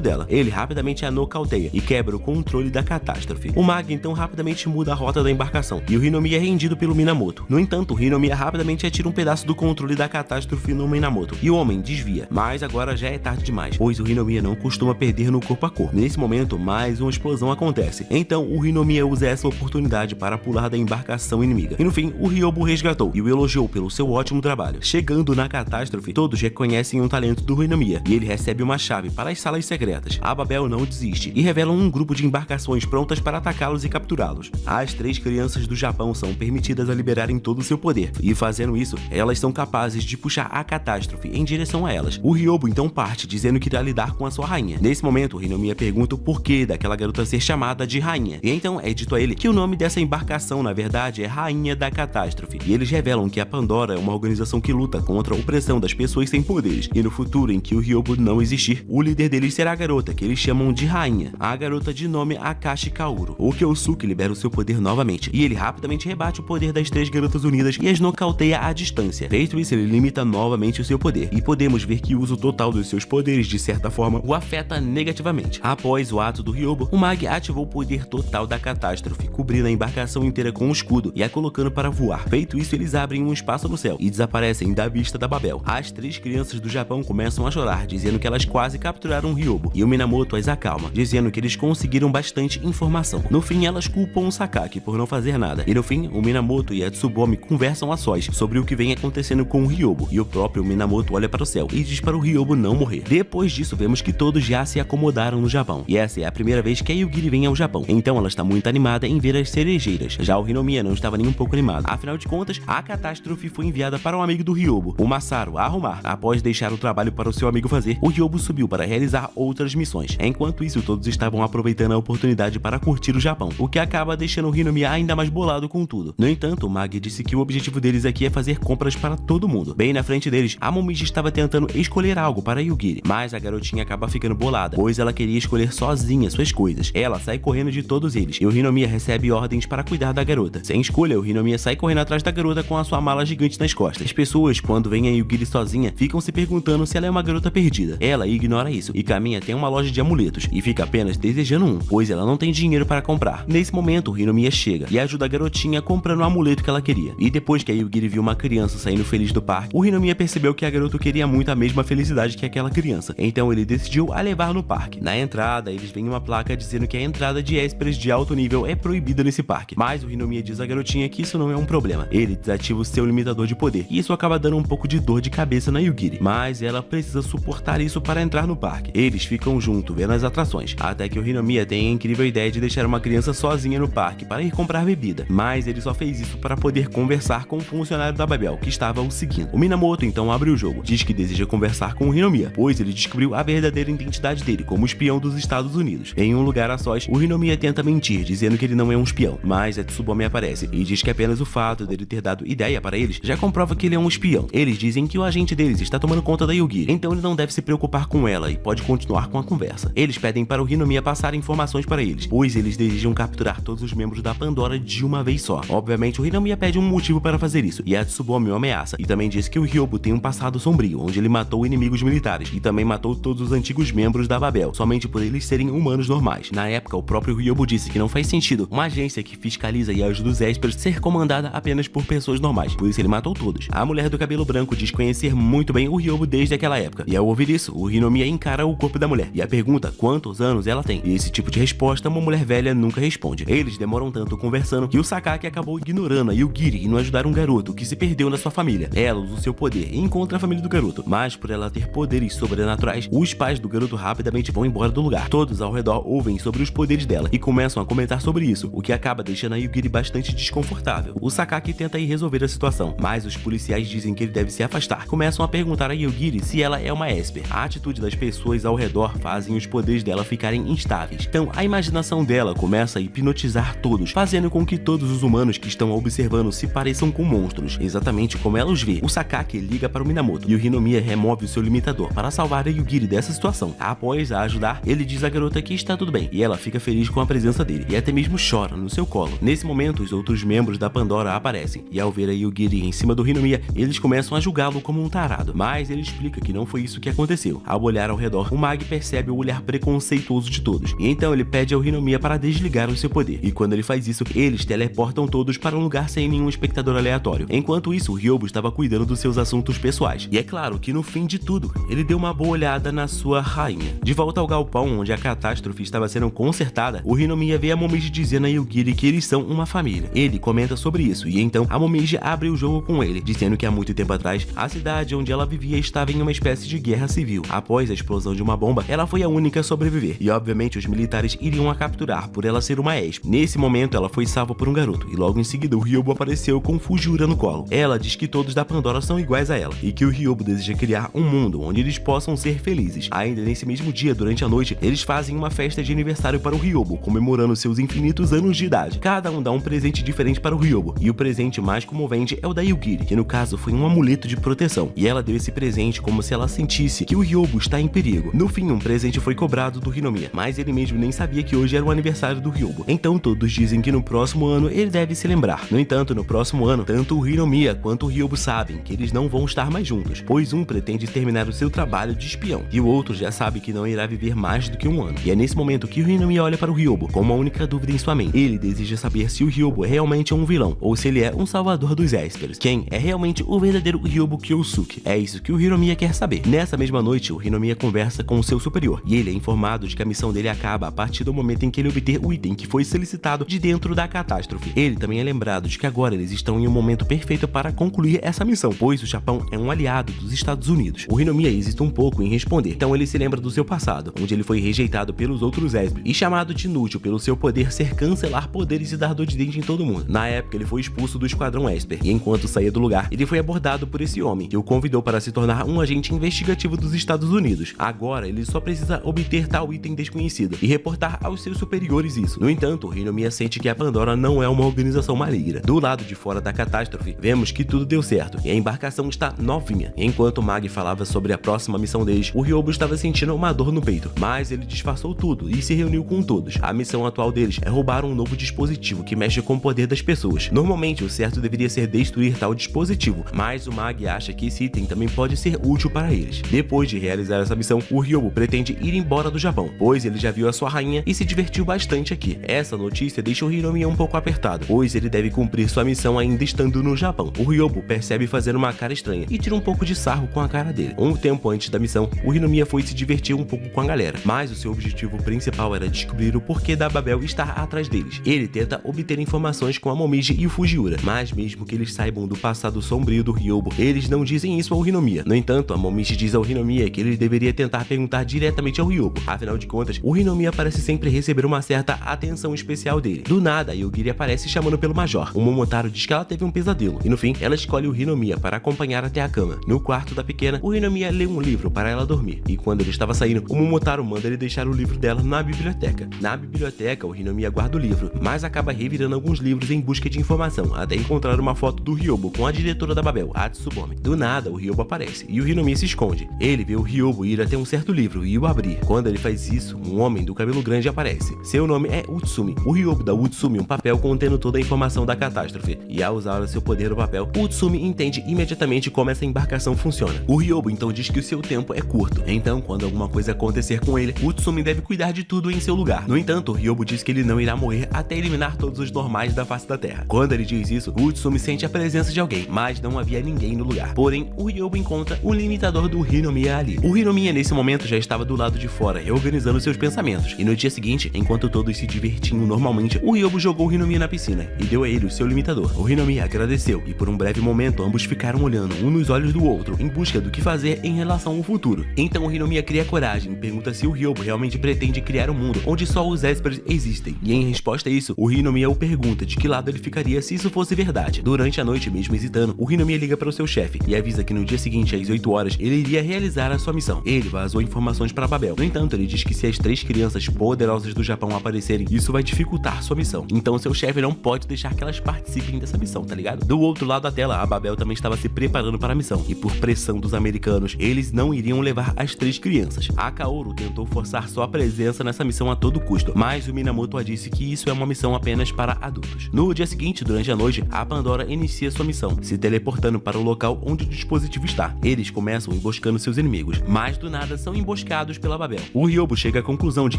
dela. Ele rapidamente a nocauteia e quebra o controle da catástrofe. O Magi então rapidamente muda a rota da embarcação e o Hinomiya é rendido pelo Minamoto. No entanto, o Hinomiya rapidamente atira um pedaço do controle da catástrofe no Minamoto e o homem desvia, mas agora já é tarde demais, pois o Hinomiya não costuma perder no corpo a corpo. Nesse momento, mais uma explosão acontece, então o Hinomiya usa essa oportunidade para pular da embarcação inimiga e no fim o Ryobo resgatou e o elogiou pelo seu ótimo trabalho. Chegando na catástrofe, todos reconhecem o talento do Hinomiya e ele recebe uma chave para as salas secretas. A Babel não desiste e revelam um grupo de embarcações prontas para atacá-los e capturá-los. As 3 crianças do Japão são permitidas a liberarem todo o seu poder e fazendo isso, elas são capazes de puxar a catástrofe em direção a elas. O Ryobo então parte dizendo que irá lidar com a sua rainha. Nesse momento, o Hinomiya pergunta o porquê daquela garota ser chamada de rainha e então é dito a ele que o nome dessa embarcação na verdade é Rainha da Catástrofe e eles revelam que a Pandora é uma organização que luta contra a opressão das pessoas sem poderes e no futuro em que o Ryobo não existir, o líder deles será a garota que eles chamam de rainha, a garota de nome Akashi Kaoru. O Kyosuke libera o seu poder novamente e ele rapidamente rebate o poder das 3 garotas unidas e as nocauteia à distância. Feito isso, ele limita novamente o seu poder e podemos ver que o uso total dos seus poderes de certa forma o afeta negativamente. Após o ato do Ryobo, o Magi ativou o poder total da catástrofe, cobrindo a embarcação inteira com um escudo e a colocando para voar. Feito isso, eles abrem um espaço no céu e desaparecem da vista da Babel. As 3 crianças do Japão começam a chorar, dizendo que elas quase capturaram o Ryobo e o Minamoto as acalma, dizendo que eles conseguiram bastante informação. No fim, elas culpam o Sakaki por não fazer nada e no fim, o Minamoto e a Tsubomi conversam a sós sobre o que vem acontecendo com o Ryobo e o próprio Minamoto olha para o céu e diz para o Ryobo não morrer. Depois disso, vemos que todos já se acomodaram no Japão e essa é a primeira vez que a Yugiri vem ao Japão, então ela está muito animada em ver as cerejeiras. Já o Hinomiya não estava nem um pouco animado, afinal de contas, a catástrofe foi enviada para um amigo do Ryobo, o Masaru, a arrumar. Após deixar o trabalho para o seu amigo fazer, o Ryobo subiu para realizar outras missões. Enquanto isso, todos estavam aproveitando a oportunidade para curtir o Japão, o que acaba deixando o Hinomiya ainda mais bolado com tudo. No entanto, o Magi disse que o objetivo deles aqui é fazer compras para todo mundo. Bem na frente deles, a Momiji estava tentando escolher algo para a Yugiri, mas a garotinha acaba ficando bolada, pois ela queria escolher sozinha suas coisas. Ela sai correndo de todos eles e o Hinomiya recebe ordens para cuidar da garota. Sem escolha, o Hinomiya sai correndo atrás da garota com a sua mala gigante nas costas. As pessoas, quando veem a Yugiri sozinha, ficam se perguntando se ela é uma garota perdida. Ela ignora isso e caminha até uma loja de amuletos e fica apenas desejando um, pois ela não tem dinheiro para comprar. Nesse momento, o Hinomiya chega e ajuda a garotinha comprando o amuleto que ela queria. E depois que a Yugiri viu uma criança saindo feliz do parque, o Hinomiya percebeu que a garota queria muito a mesma felicidade que aquela criança. Então ele decidiu a levar no parque. Na entrada, eles veem uma placa dizendo que a entrada de ésperas de alto nível é proibida nesse parque. Mas o Hinomiya diz à garotinha que isso não é um problema. Ele desativa o seu limitador de poder. E isso acaba dando um pouco de dor de cabeça na Yugiri. Mas ela precisa suportar isso para entrar no parque. Eles ficam juntos, vendo as atrações. Até que o Hinomiya tem a incrível ideia de deixar uma criança sozinha no parque para ir comprar bebida. Mas ele só fez isso para poder conversar com o funcionário da Babel, que estava o seguindo. O Minamoto então abre o jogo. Diz que deseja conversar com o Hinomiya, pois ele descobriu a verdadeira identidade dele como espião dos Estados Unidos. Em um lugar a sós, o Hinomiya tenta mentir, dizendo que ele não é um espião. Mas a Tsubomi aparece e diz que apenas o fato dele ter dado ideia para eles já comprova que ele é um espião. Eles dizem que o agente deles está tomando conta da Yugiri, então ele não deve se preocupar com ela e pode continuar com a conversa. Eles pedem para o Hinomiya passar informações para eles, pois eles desejam capturar todos os membros da Pandora de uma vez só. Obviamente, o Hinomiya pede um motivo para fazer isso, e a Tsubomi o ameaça, e também diz que o Ryobo tem um passado sombrio, onde ele matou inimigos militares, e também matou todos os antigos membros da Babel, somente por eles serem humanos normais. Na época, o próprio Ryobo disse que não faz sentido uma agência que fiscaliza e ajuda os ésperos ser comandada apenas por pessoas normais, por isso ele matou todos. A mulher do cabelo branco diz conhecer muito bem o Ryobo desde aquela época, e ao ouvir isso, o Hinomiya encara o corpo da mulher, e a pergunta quantos anos ela tem. E esse tipo de resposta, uma mulher velha nunca responde. Eles demoram tanto conversando que o Sakaki acabou ignorando a Yugiri e não ajudar um garoto que se perdeu na sua família. Ela usa o seu poder e encontra a família do garoto, mas por ela ter poderes sobrenaturais, os pais do garoto rapidamente vão embora do lugar. Todos ao redor ouvem sobre os poderes dela e começam a comentar sobre isso, o que acaba deixando a Yugiri bastante desconfortável. O Sakaki tenta ir resolver a situação, mas os policiais dizem que ele deve se afastar. Começam a perguntar a Yugiri se ela é uma esper. A atitude das pessoas ao redor fazem os poderes dela ficarem instáveis. Então a imaginação dela começa a hipnotizar todos, fazendo com que todos os humanos que estão observando se pareçam com monstros, exatamente como ela os vê. O Sakaki liga para o Minamoto e o Hinomiya remove o seu limitador para salvar a Yugiri dessa situação. Após a ajudar, ele diz à garota que está tudo bem e ela fica feliz com a presença dele e até mesmo chora no seu colo. Nesse momento, os outros membros da Pandora aparecem e ao ver a Yugiri em cima do Hinomiya, eles começam a julgar julgá-lo como um tarado, mas ele explica que não foi isso que aconteceu. Ao olhar ao redor, o Mag percebe o olhar preconceituoso de todos, e então ele pede ao Hinomiya para desligar o seu poder, e quando ele faz isso, eles teleportam todos para um lugar sem nenhum espectador aleatório. Enquanto isso, o Ryobo estava cuidando dos seus assuntos pessoais, e é claro que no fim de tudo, ele deu uma boa olhada na sua rainha. De volta ao galpão onde a catástrofe estava sendo consertada, o Hinomiya vê a Momiji dizendo a Yugiri que eles são uma família. Ele comenta sobre isso, e então a Momiji abre o jogo com ele, dizendo que há muito tempo atrás, a cidade onde ela vivia estava em uma espécie de guerra civil. Após a explosão de uma bomba, ela foi a única a sobreviver, e obviamente os militares iriam a capturar por ela ser uma esp. Nesse momento, ela foi salva por um garoto, e logo em seguida o Ryobo apareceu com Fujiura no colo. Ela diz que todos da Pandora são iguais a ela, e que o Ryobo deseja criar um mundo onde eles possam ser felizes. Ainda nesse mesmo dia, durante a noite, eles fazem uma festa de aniversário para o Ryobo, comemorando seus infinitos anos de idade. Cada um dá um presente diferente para o Ryobo, e o presente mais comovente é o da Yugiri, que no caso foi um amuleto de proteção, e ela deu esse presente como se ela sentisse que o Ryobo está em perigo. No fim, um presente foi cobrado do Hinomiya, mas ele mesmo nem sabia que hoje era o aniversário do Ryobo. Então todos dizem que no próximo ano ele deve se lembrar. No entanto, no próximo ano, tanto o Hinomiya quanto o Ryobo sabem que eles não vão estar mais juntos, pois um pretende terminar o seu trabalho de espião, e o outro já sabe que não irá viver mais do que um ano. E é nesse momento que o Hinomiya olha para o Ryobo com uma única dúvida em sua mente. Ele deseja saber se o Ryobo realmente é um vilão, ou se ele é um salvador dos Espers. Quem é realmente o verdadeiro Ryobo Kyosuke? É isso que o Hinomiya quer saber. Nessa mesma noite, o Hinomiya conversa com o seu superior, e ele é informado de que a missão dele acaba a partir do momento em que ele obter o item que foi solicitado de dentro da catástrofe. Ele também é lembrado de que agora eles estão em um momento perfeito para concluir essa missão, pois o Japão é um aliado dos Estados Unidos. O Hinomiya hesita um pouco em responder, então ele se lembra do seu passado, onde ele foi rejeitado pelos outros Esper e chamado de inútil pelo seu poder ser cancelar poderes e dar dor de dente em todo mundo. Na época, ele foi expulso do esquadrão Esper, e enquanto saía do lugar, ele foi abordado por esse homem, que o convidou para se tornar um agente investigativo dos Estados Unidos. Agora, ele só precisa obter tal item desconhecido e reportar aos seus superiores isso. No entanto, o Hinomiya sente que a Pandora não é uma organização maligna. Do lado de fora da catástrofe, vemos que tudo deu certo, e a embarcação está novinha. Enquanto o Mag falava sobre a próxima missão deles, o Ryobo estava sentindo uma dor no peito, mas ele disfarçou tudo e se reuniu com todos. A missão atual deles é roubar um novo dispositivo que mexe com o poder das pessoas. Normalmente, o certo deveria ser destruir tal dispositivo, mas o Mag acha que esse item também pode ser útil para eles. Depois de realizar essa missão, o Ryobo pretende ir embora do Japão, pois ele já viu a sua rainha e se divertiu bastante aqui. Essa notícia deixa o Hinomiya um pouco apertado, pois ele deve cumprir sua missão ainda estando no Japão. O Ryobo percebe fazer uma cara estranha e tira um pouco de sarro com a cara dele. Um tempo antes da missão, o Hinomiya foi se divertir um pouco com a galera, mas o seu objetivo principal era descobrir o porquê da Babel estar atrás deles. Ele tenta obter informações com a Momiji e o Fujiura, mas mesmo que eles saibam do passado sombrio do Ryobo, eles não dizem isso ao Hinomiya. No entanto, a Momiji diz ao Hinomiya que ele deveria tentar perguntar diretamente ao Ryobo. Afinal de contas, o Hinomiya parece sempre receber uma certa atenção especial dele. Do nada, a Yugiri aparece chamando pelo Major. O Momotaro diz que ela teve um pesadelo, e no fim, ela escolhe o Hinomiya para acompanhar até a cama. No quarto da pequena, o Hinomiya lê um livro para ela dormir, e quando ele estava saindo, o Momotaro manda ele deixar o livro dela na biblioteca. Na biblioteca, o Hinomiya guarda o livro, mas acaba revirando alguns livros em busca de informação, até encontrar uma foto do Ryobo com a diretora da Babel, a Tsubome. Do nada, o Ryobo aparece, e o Hinomiya se esconde. Ele vê o Ryobo ir até um certo livro e o abrir. Quando ele faz isso, um homem do cabelo grande aparece. Seu nome é Utsumi. O Ryobo dá a Utsumi um papel contendo toda a informação da catástrofe, e ao usar o seu poder no papel, o Utsumi entende imediatamente como essa embarcação funciona. O Ryobo então diz que o seu tempo é curto, então quando alguma coisa acontecer com ele, o Utsumi deve cuidar de tudo em seu lugar. No entanto, o Ryobo diz que ele não irá morrer até eliminar todos os normais da face da Terra. Quando ele diz isso, o Utsumi sente a presença de alguém, mas não havia ninguém no lugar. Porém, o Ryobo encontra o limitador do Hinomiya ali. O Hinomiya nesse momento já estava do lado de fora, reorganizando seus pensamentos, e no dia seguinte, enquanto todos se divertiam normalmente, o Ryobo jogou o Hinomiya na piscina e deu a ele o seu limitador. O Hinomiya agradeceu, e por um breve momento ambos ficaram olhando um nos olhos do outro, em busca do que fazer em relação ao futuro. Então o Hinomiya cria coragem e pergunta se o Ryobo realmente pretende criar um mundo onde só os Espers existem, e em resposta a isso, o Hinomiya o pergunta de que lado ele ficaria se isso fosse verdade. Durante a noite, mesmo hesitando, o Hinomiya liga para o seu chefe e avisa que no dia seguinte, às 8 horas, ele iria realizar a sua missão. Ele vazou informações para Babel. No entanto, ele diz que se as 3 crianças poderosas do Japão aparecerem, isso vai dificultar sua missão. Então seu chefe não pode deixar que elas participem dessa missão, tá ligado? Do outro lado da tela, a Babel também estava se preparando para a missão, e por pressão dos americanos, eles não iriam levar as 3 crianças. A Kaoru tentou forçar sua presença nessa missão a todo custo, mas o Minamoto a disse que isso é uma missão apenas para adultos. No dia seguinte, durante a noite, a Pandora inicia sua missão, se teleportando para o local local onde o dispositivo está. Eles começam emboscando seus inimigos, mas do nada são emboscados pela Babel. O Ryobo chega à conclusão de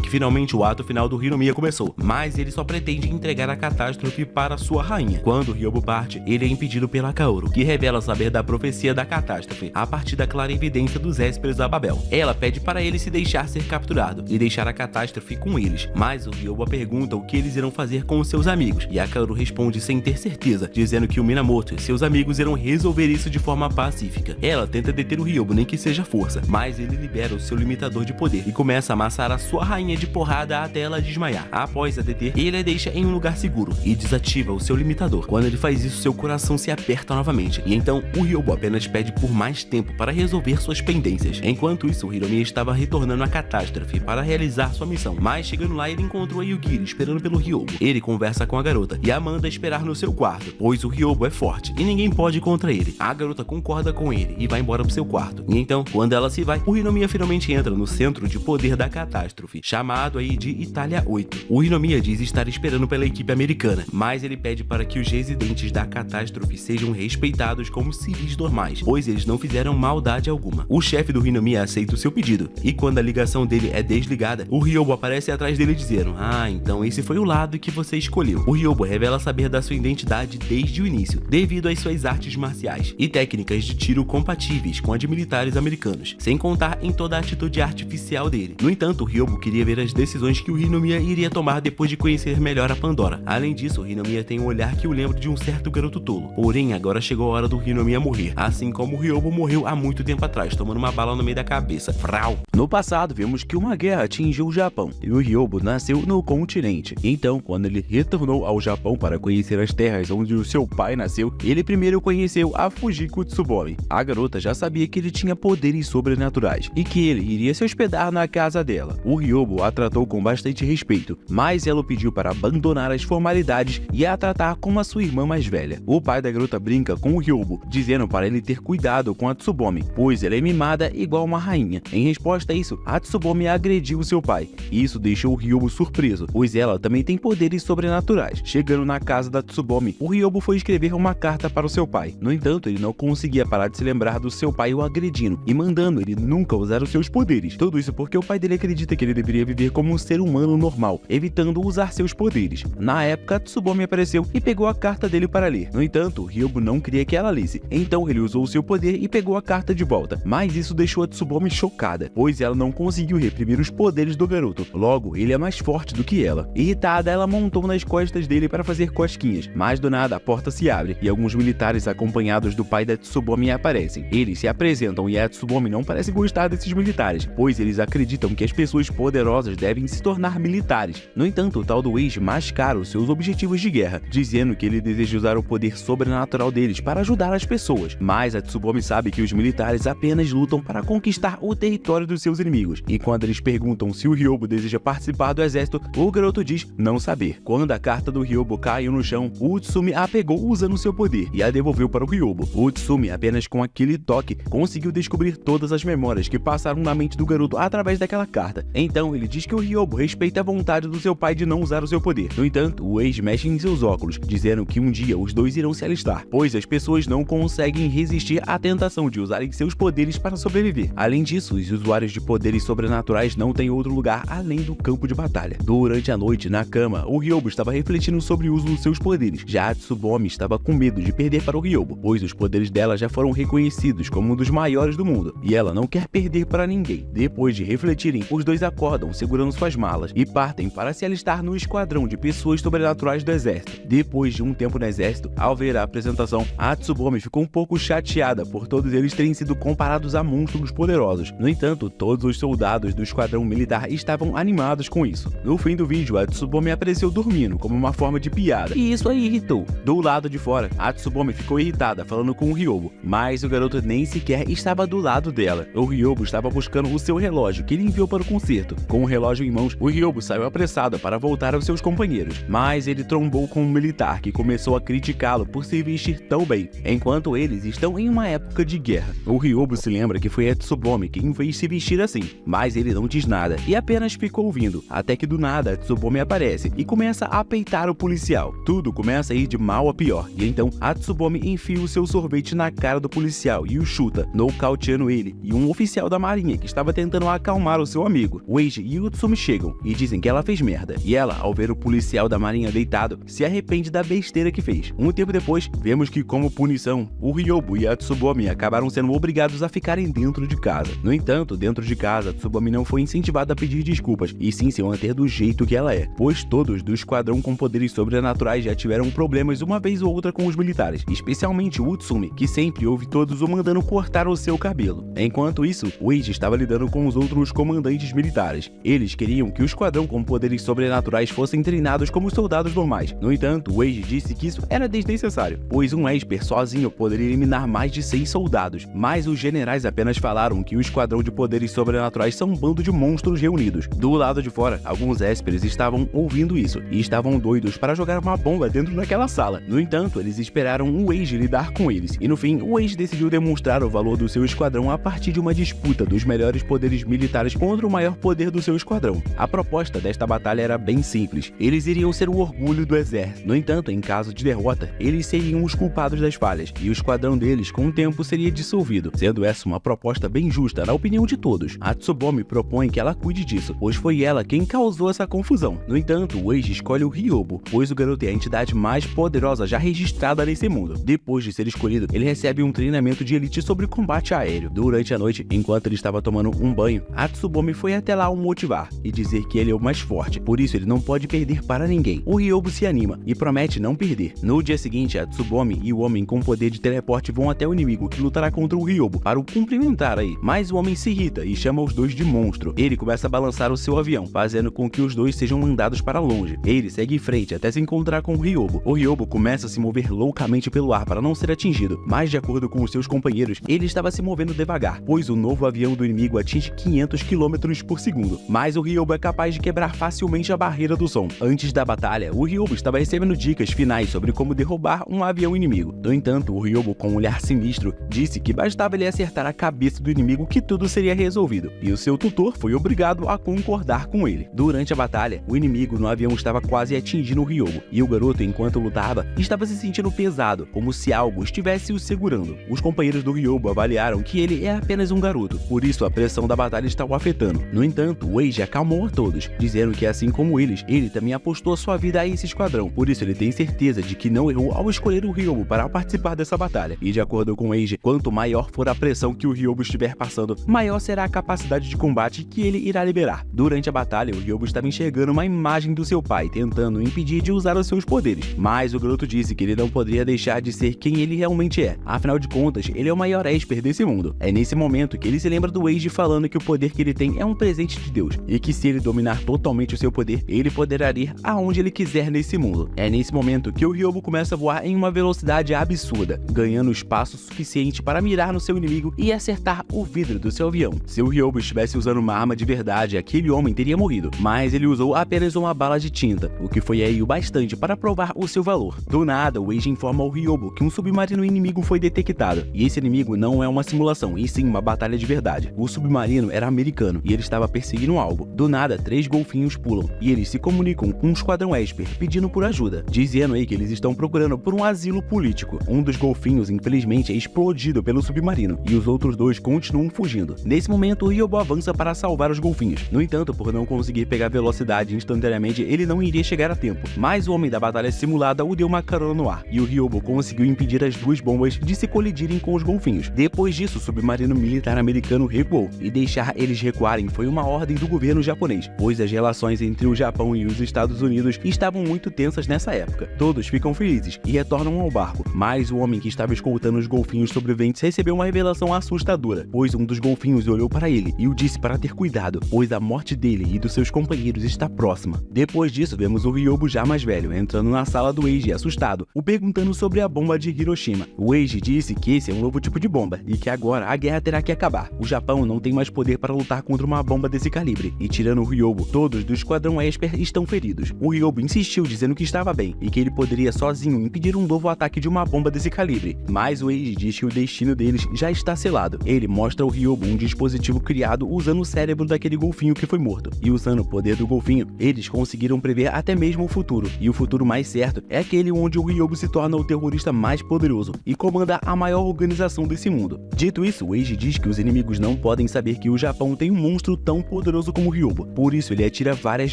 que finalmente o ato final do Hinomiya começou, mas ele só pretende entregar a catástrofe para sua rainha. Quando o Ryobo parte, ele é impedido pela Kaoru, que revela saber da profecia da catástrofe a partir da clara evidência dos Espers da Babel. Ela pede para ele se deixar ser capturado e deixar a catástrofe com eles, mas o Ryobo pergunta o que eles irão fazer com os seus amigos, e a Kaoru responde sem ter certeza, dizendo que o Minamoto e seus amigos irão resolver isso de forma pacífica. Ela tenta deter o Ryobo, nem que seja força, mas ele libera o seu limitador de poder e começa a amassar a sua rainha de porrada até ela desmaiar. Após a deter, ele a deixa em um lugar seguro e desativa o seu limitador. Quando ele faz isso, seu coração se aperta novamente, e então o Ryobo apenas pede por mais tempo para resolver suas pendências. Enquanto isso, o Hinomiya estava retornando à catástrofe para realizar sua missão, mas chegando lá ele encontrou a Yugiri esperando pelo Ryobo. Ele conversa com a garota e a manda esperar no seu quarto, pois o Ryobo é forte e ninguém pode ir contra ele. A garota concorda com ele e vai embora pro seu quarto. E então, quando ela se vai, o Hinomiya finalmente entra no centro de poder da catástrofe, chamado aí de Itália 8. O Hinomiya diz estar esperando pela equipe americana, mas ele pede para que os residentes da catástrofe sejam respeitados como civis normais, pois eles não fizeram maldade alguma. O chefe do Hinomiya aceita o seu pedido, e quando a ligação dele é desligada, o Ryobo aparece atrás dele dizendo: "Ah, então esse foi o lado que você escolheu." O Ryobo revela saber da sua identidade desde o início, devido às suas artes marciais e técnicas de tiro compatíveis com a de militares americanos, sem contar em toda a atitude artificial dele. No entanto, o Ryobo queria ver as decisões que o Hinomiya iria tomar depois de conhecer melhor a Pandora. Além disso, o Hinomiya tem um olhar que o lembra de um certo garoto tolo. Porém, agora chegou a hora do Hinomiya morrer, assim como o Ryobo morreu há muito tempo atrás, tomando uma bala no meio da cabeça. Frau! No passado, vimos que uma guerra atingiu o Japão, e o Ryobo nasceu no continente. Então, quando ele retornou ao Japão para conhecer as terras onde o seu pai nasceu, ele primeiro conheceu a Fujiko Tsubomi. A garota já sabia que ele tinha poderes sobrenaturais, e que ele iria se hospedar na casa dela. O Ryobo a tratou com bastante respeito, mas ela o pediu para abandonar as formalidades e a tratar como a sua irmã mais velha. O pai da garota brinca com o Ryobo, dizendo para ele ter cuidado com a Tsubomi, pois ela é mimada igual uma rainha. Em resposta a isso, a Tsubomi agrediu seu pai, e isso deixou o Ryobo surpreso, pois ela também tem poderes sobrenaturais. Chegando na casa da Tsubomi, o Ryobo foi escrever uma carta para o seu pai. No entanto, ele não conseguia parar de se lembrar do seu pai o agredindo e mandando ele nunca usar os seus poderes. Tudo isso porque o pai dele acredita que ele deveria viver como um ser humano normal, evitando usar seus poderes. Na época, a Tsubomi apareceu e pegou a carta dele para ler. No entanto, o Ryobo não queria que ela lesse, então ele usou o seu poder e pegou a carta de volta. Mas isso deixou a Tsubomi chocada, pois ela não conseguiu reprimir os poderes do garoto. Logo, ele é mais forte do que ela. Irritada, ela montou nas costas dele para fazer cosquinhas, mas do nada a porta se abre e alguns militares acompanhados do pai da Tsubomi aparecem. Eles se apresentam e a Tsubomi não parece gostar desses militares, pois eles acreditam que as pessoas poderosas devem se tornar militares. No entanto, o tal do ex mascara os seus objetivos de guerra, dizendo que ele deseja usar o poder sobrenatural deles para ajudar as pessoas. Mas a Tsubomi sabe que os militares apenas lutam para conquistar o território dos seus inimigos, e quando eles perguntam se o Ryobo deseja participar do exército, o garoto diz não saber. Quando a carta do Ryobo caiu no chão, o Utsumi a pegou usando seu poder e a devolveu para o Ryobo. O Utsumi, apenas com aquele toque, conseguiu descobrir todas as memórias que passaram na mente do garoto através daquela carta. Então ele diz que o Ryobo respeita a vontade do seu pai de não usar o seu poder. No entanto, o ex mexe em seus óculos, dizendo que um dia os dois irão se alistar, pois as pessoas não conseguem resistir à tentação de usarem seus poderes para sobreviver. Além disso, os usuários de poderes sobrenaturais não têm outro lugar além do campo de batalha. Durante a noite, na cama, o Ryobo estava refletindo sobre o uso dos seus poderes. Já a Tsubomi estava com medo de perder para o Ryobo, pois os poderes dela já foram reconhecidos como um dos maiores do mundo, e ela não quer perder para ninguém. Depois de refletirem, os dois acordam segurando suas malas e partem para se alistar no esquadrão de pessoas sobrenaturais do exército. Depois de um tempo no exército, ao ver a apresentação, a Tsubomi ficou um pouco chateada por todos eles terem sido comparados a monstros poderosos. No entanto, todos os soldados do esquadrão militar estavam animados com isso. No fim do vídeo, a Tsubomi apareceu dormindo como uma forma de piada, e isso a irritou. Do lado de fora, a Tsubomi ficou irritada falando com o Ryobo, mas o garoto nem sequer estava do lado dela. O Ryobo estava buscando o seu relógio que ele enviou para o concerto. Com o relógio em mãos, o Ryobo saiu apressado para voltar aos seus companheiros, mas ele trombou com um militar que começou a criticá-lo por se vestir tão bem, enquanto eles estão em uma época de guerra. O Ryobo se lembra que foi a Tsubomi quem fez se vestir assim, mas ele não diz nada e apenas ficou ouvindo, até que do nada a Tsubomi aparece e começa a peitar o policial. Tudo começa a ir de mal a pior, e então a Tsubomi enfia o seu sorvete cotonete na cara do policial e o chuta, nocauteando ele e um oficial da marinha que estava tentando acalmar o seu amigo. O Eiji e o Utsumi chegam e dizem que ela fez merda, e ela, ao ver o policial da marinha deitado, se arrepende da besteira que fez. Um tempo depois, vemos que como punição, o Ryobo e a Tsubomi acabaram sendo obrigados a ficarem dentro de casa. No entanto, dentro de casa, Tsubomi não foi incentivada a pedir desculpas, e sim se manter do jeito que ela é, pois todos do esquadrão com poderes sobrenaturais já tiveram problemas uma vez ou outra com os militares, especialmente o Utsumi, que sempre ouve todos o mandando cortar o seu cabelo. Enquanto isso, o Eiji estava lidando com os outros comandantes militares. Eles queriam que o esquadrão com poderes sobrenaturais fossem treinados como soldados normais. No entanto, o Eiji disse que isso era desnecessário, pois um Esper sozinho poderia eliminar mais de 100 soldados, mas os generais apenas falaram que o esquadrão de poderes sobrenaturais são um bando de monstros reunidos. Do lado de fora, alguns Espers estavam ouvindo isso e estavam doidos para jogar uma bomba dentro daquela sala. No entanto, eles esperaram o Eiji lidar com eles, e no fim, o Eiji decidiu demonstrar o valor do seu esquadrão a partir de uma disputa dos melhores poderes militares contra o maior poder do seu esquadrão. A proposta desta batalha era bem simples. Eles iriam ser o orgulho do exército. No entanto, em caso de derrota, eles seriam os culpados das falhas, e o esquadrão deles, com o tempo, seria dissolvido, sendo essa uma proposta bem justa na opinião de todos. A Tsubomi propõe que ela cuide disso, pois foi ela quem causou essa confusão. No entanto, o Eiji escolhe o Ryobo, pois o garoto é a entidade mais poderosa já registrada nesse mundo. Depois de ser escolhido, ele recebe um treinamento de elite sobre combate aéreo. Durante a noite, enquanto ele estava tomando um banho, a Tsubomi foi até lá o motivar e dizer que ele é o mais forte, por isso ele não pode perder para ninguém. O Ryobo se anima e promete não perder. No dia seguinte, a Tsubomi e o homem com poder de teleporte vão até o inimigo que lutará contra o Ryobo para o cumprimentar aí, mas o homem se irrita e chama os dois de monstro. Ele começa a balançar o seu avião, fazendo com que os dois sejam mandados para longe. Ele segue em frente até se encontrar com o Ryobo. O Ryobo começa a se mover loucamente pelo ar para não ser atingido, mas de acordo com os seus companheiros, ele estava se movendo devagar, pois o novo avião do inimigo atinge 500 km por segundo, mas o Ryobo é capaz de quebrar facilmente a barreira do som. Antes da batalha, o Ryobo estava recebendo dicas finais sobre como derrubar um avião inimigo. No entanto, o Ryobo, com um olhar sinistro, disse que bastava ele acertar a cabeça do inimigo que tudo seria resolvido, e o seu tutor foi obrigado a concordar com ele. Durante a batalha, o inimigo no avião estava quase atingindo o Ryobo, e o garoto, enquanto lutava, estava se sentindo pesado, como se algo estivesse o segurando. Os companheiros do Ryobo avaliaram que ele é apenas um garoto, por isso a pressão da batalha está o afetando. No entanto, o Eiji acalmou a todos, dizendo que assim como eles, ele também apostou sua vida a esse esquadrão, por isso ele tem certeza de que não errou ao escolher o Ryobo para participar dessa batalha. E de acordo com o Eiji, quanto maior for a pressão que o Ryobo estiver passando, maior será a capacidade de combate que ele irá liberar. Durante a batalha, o Ryobo estava enxergando uma imagem do seu pai, tentando impedir de usar os seus poderes, mas o garoto disse que ele não poderia deixar de ser quem ele realmente é. Afinal de contas, ele é o maior Esper desse mundo. É nesse momento que ele se lembra do Eiji falando que o poder que ele tem é um presente de Deus, e que se ele dominar totalmente o seu poder, ele poderá ir aonde ele quiser nesse mundo. É nesse momento que o Ryobo começa a voar em uma velocidade absurda, ganhando espaço suficiente para mirar no seu inimigo e acertar o vidro do seu avião. Se o Ryobo estivesse usando uma arma de verdade, aquele homem teria morrido, mas ele usou apenas uma bala de tinta, o que foi aí o bastante para provar o seu valor. Do nada, o Eiji informa ao Ryobo que um submarino inimigo foi detectado, e esse inimigo não é uma simulação, e sim uma batalha de verdade. O submarino era americano, e ele estava perseguindo algo. Do nada, 3 golfinhos pulam, e eles se comunicam com um esquadrão Esper, pedindo por ajuda, dizendo aí que eles estão procurando por um asilo político. Um dos golfinhos, infelizmente, é explodido pelo submarino, e os outros 2 continuam fugindo. Nesse momento, o Ryobo avança para salvar os golfinhos. No entanto, por não conseguir pegar velocidade instantaneamente, ele não iria chegar a tempo, mas o homem da batalha simulada o deu uma carona no ar, e o Ryobo conseguiu impedir as 2 bombas de se colidirem com os golfinhos. Depois disso, o submarino militar americano recuou, e deixar eles recuarem foi uma ordem do governo japonês, pois as relações entre o Japão e os Estados Unidos estavam muito tensas nessa época. Todos ficam felizes e retornam ao barco, mas o homem que estava escoltando os golfinhos sobreviventes recebeu uma revelação assustadora, pois um dos golfinhos olhou para ele e o disse para ter cuidado, pois a morte dele e dos seus companheiros está próxima. Depois disso, vemos o Ryobo já mais velho, entrando na sala do Eiji assustado, o perguntando sobre a bomba de Hiroshima. O Eiji disse que esse é um novo tipo de bomba, e que agora a guerra terá que acabar. O Japão não tem mais poder para lutar contra uma bomba desse calibre, e tirando o Ryobo, todos do esquadrão Esper estão feridos. O Ryobo insistiu dizendo que estava bem, e que ele poderia sozinho impedir um novo ataque de uma bomba desse calibre, mas o Eiji diz que o destino deles já está selado. Ele mostra ao Ryobo um dispositivo criado usando o cérebro daquele golfinho que foi morto, e usando o poder do golfinho, eles conseguiram prever até mesmo o futuro, e o futuro mais certo é aquele onde o Ryobo se torna o terrorista mais poderoso e comanda a maior organização desse mundo. Dito isso, o Eiji diz que os inimigos não podem saber que o Japão tem um monstro tão poderoso como o Ryobo. Por isso, ele atira várias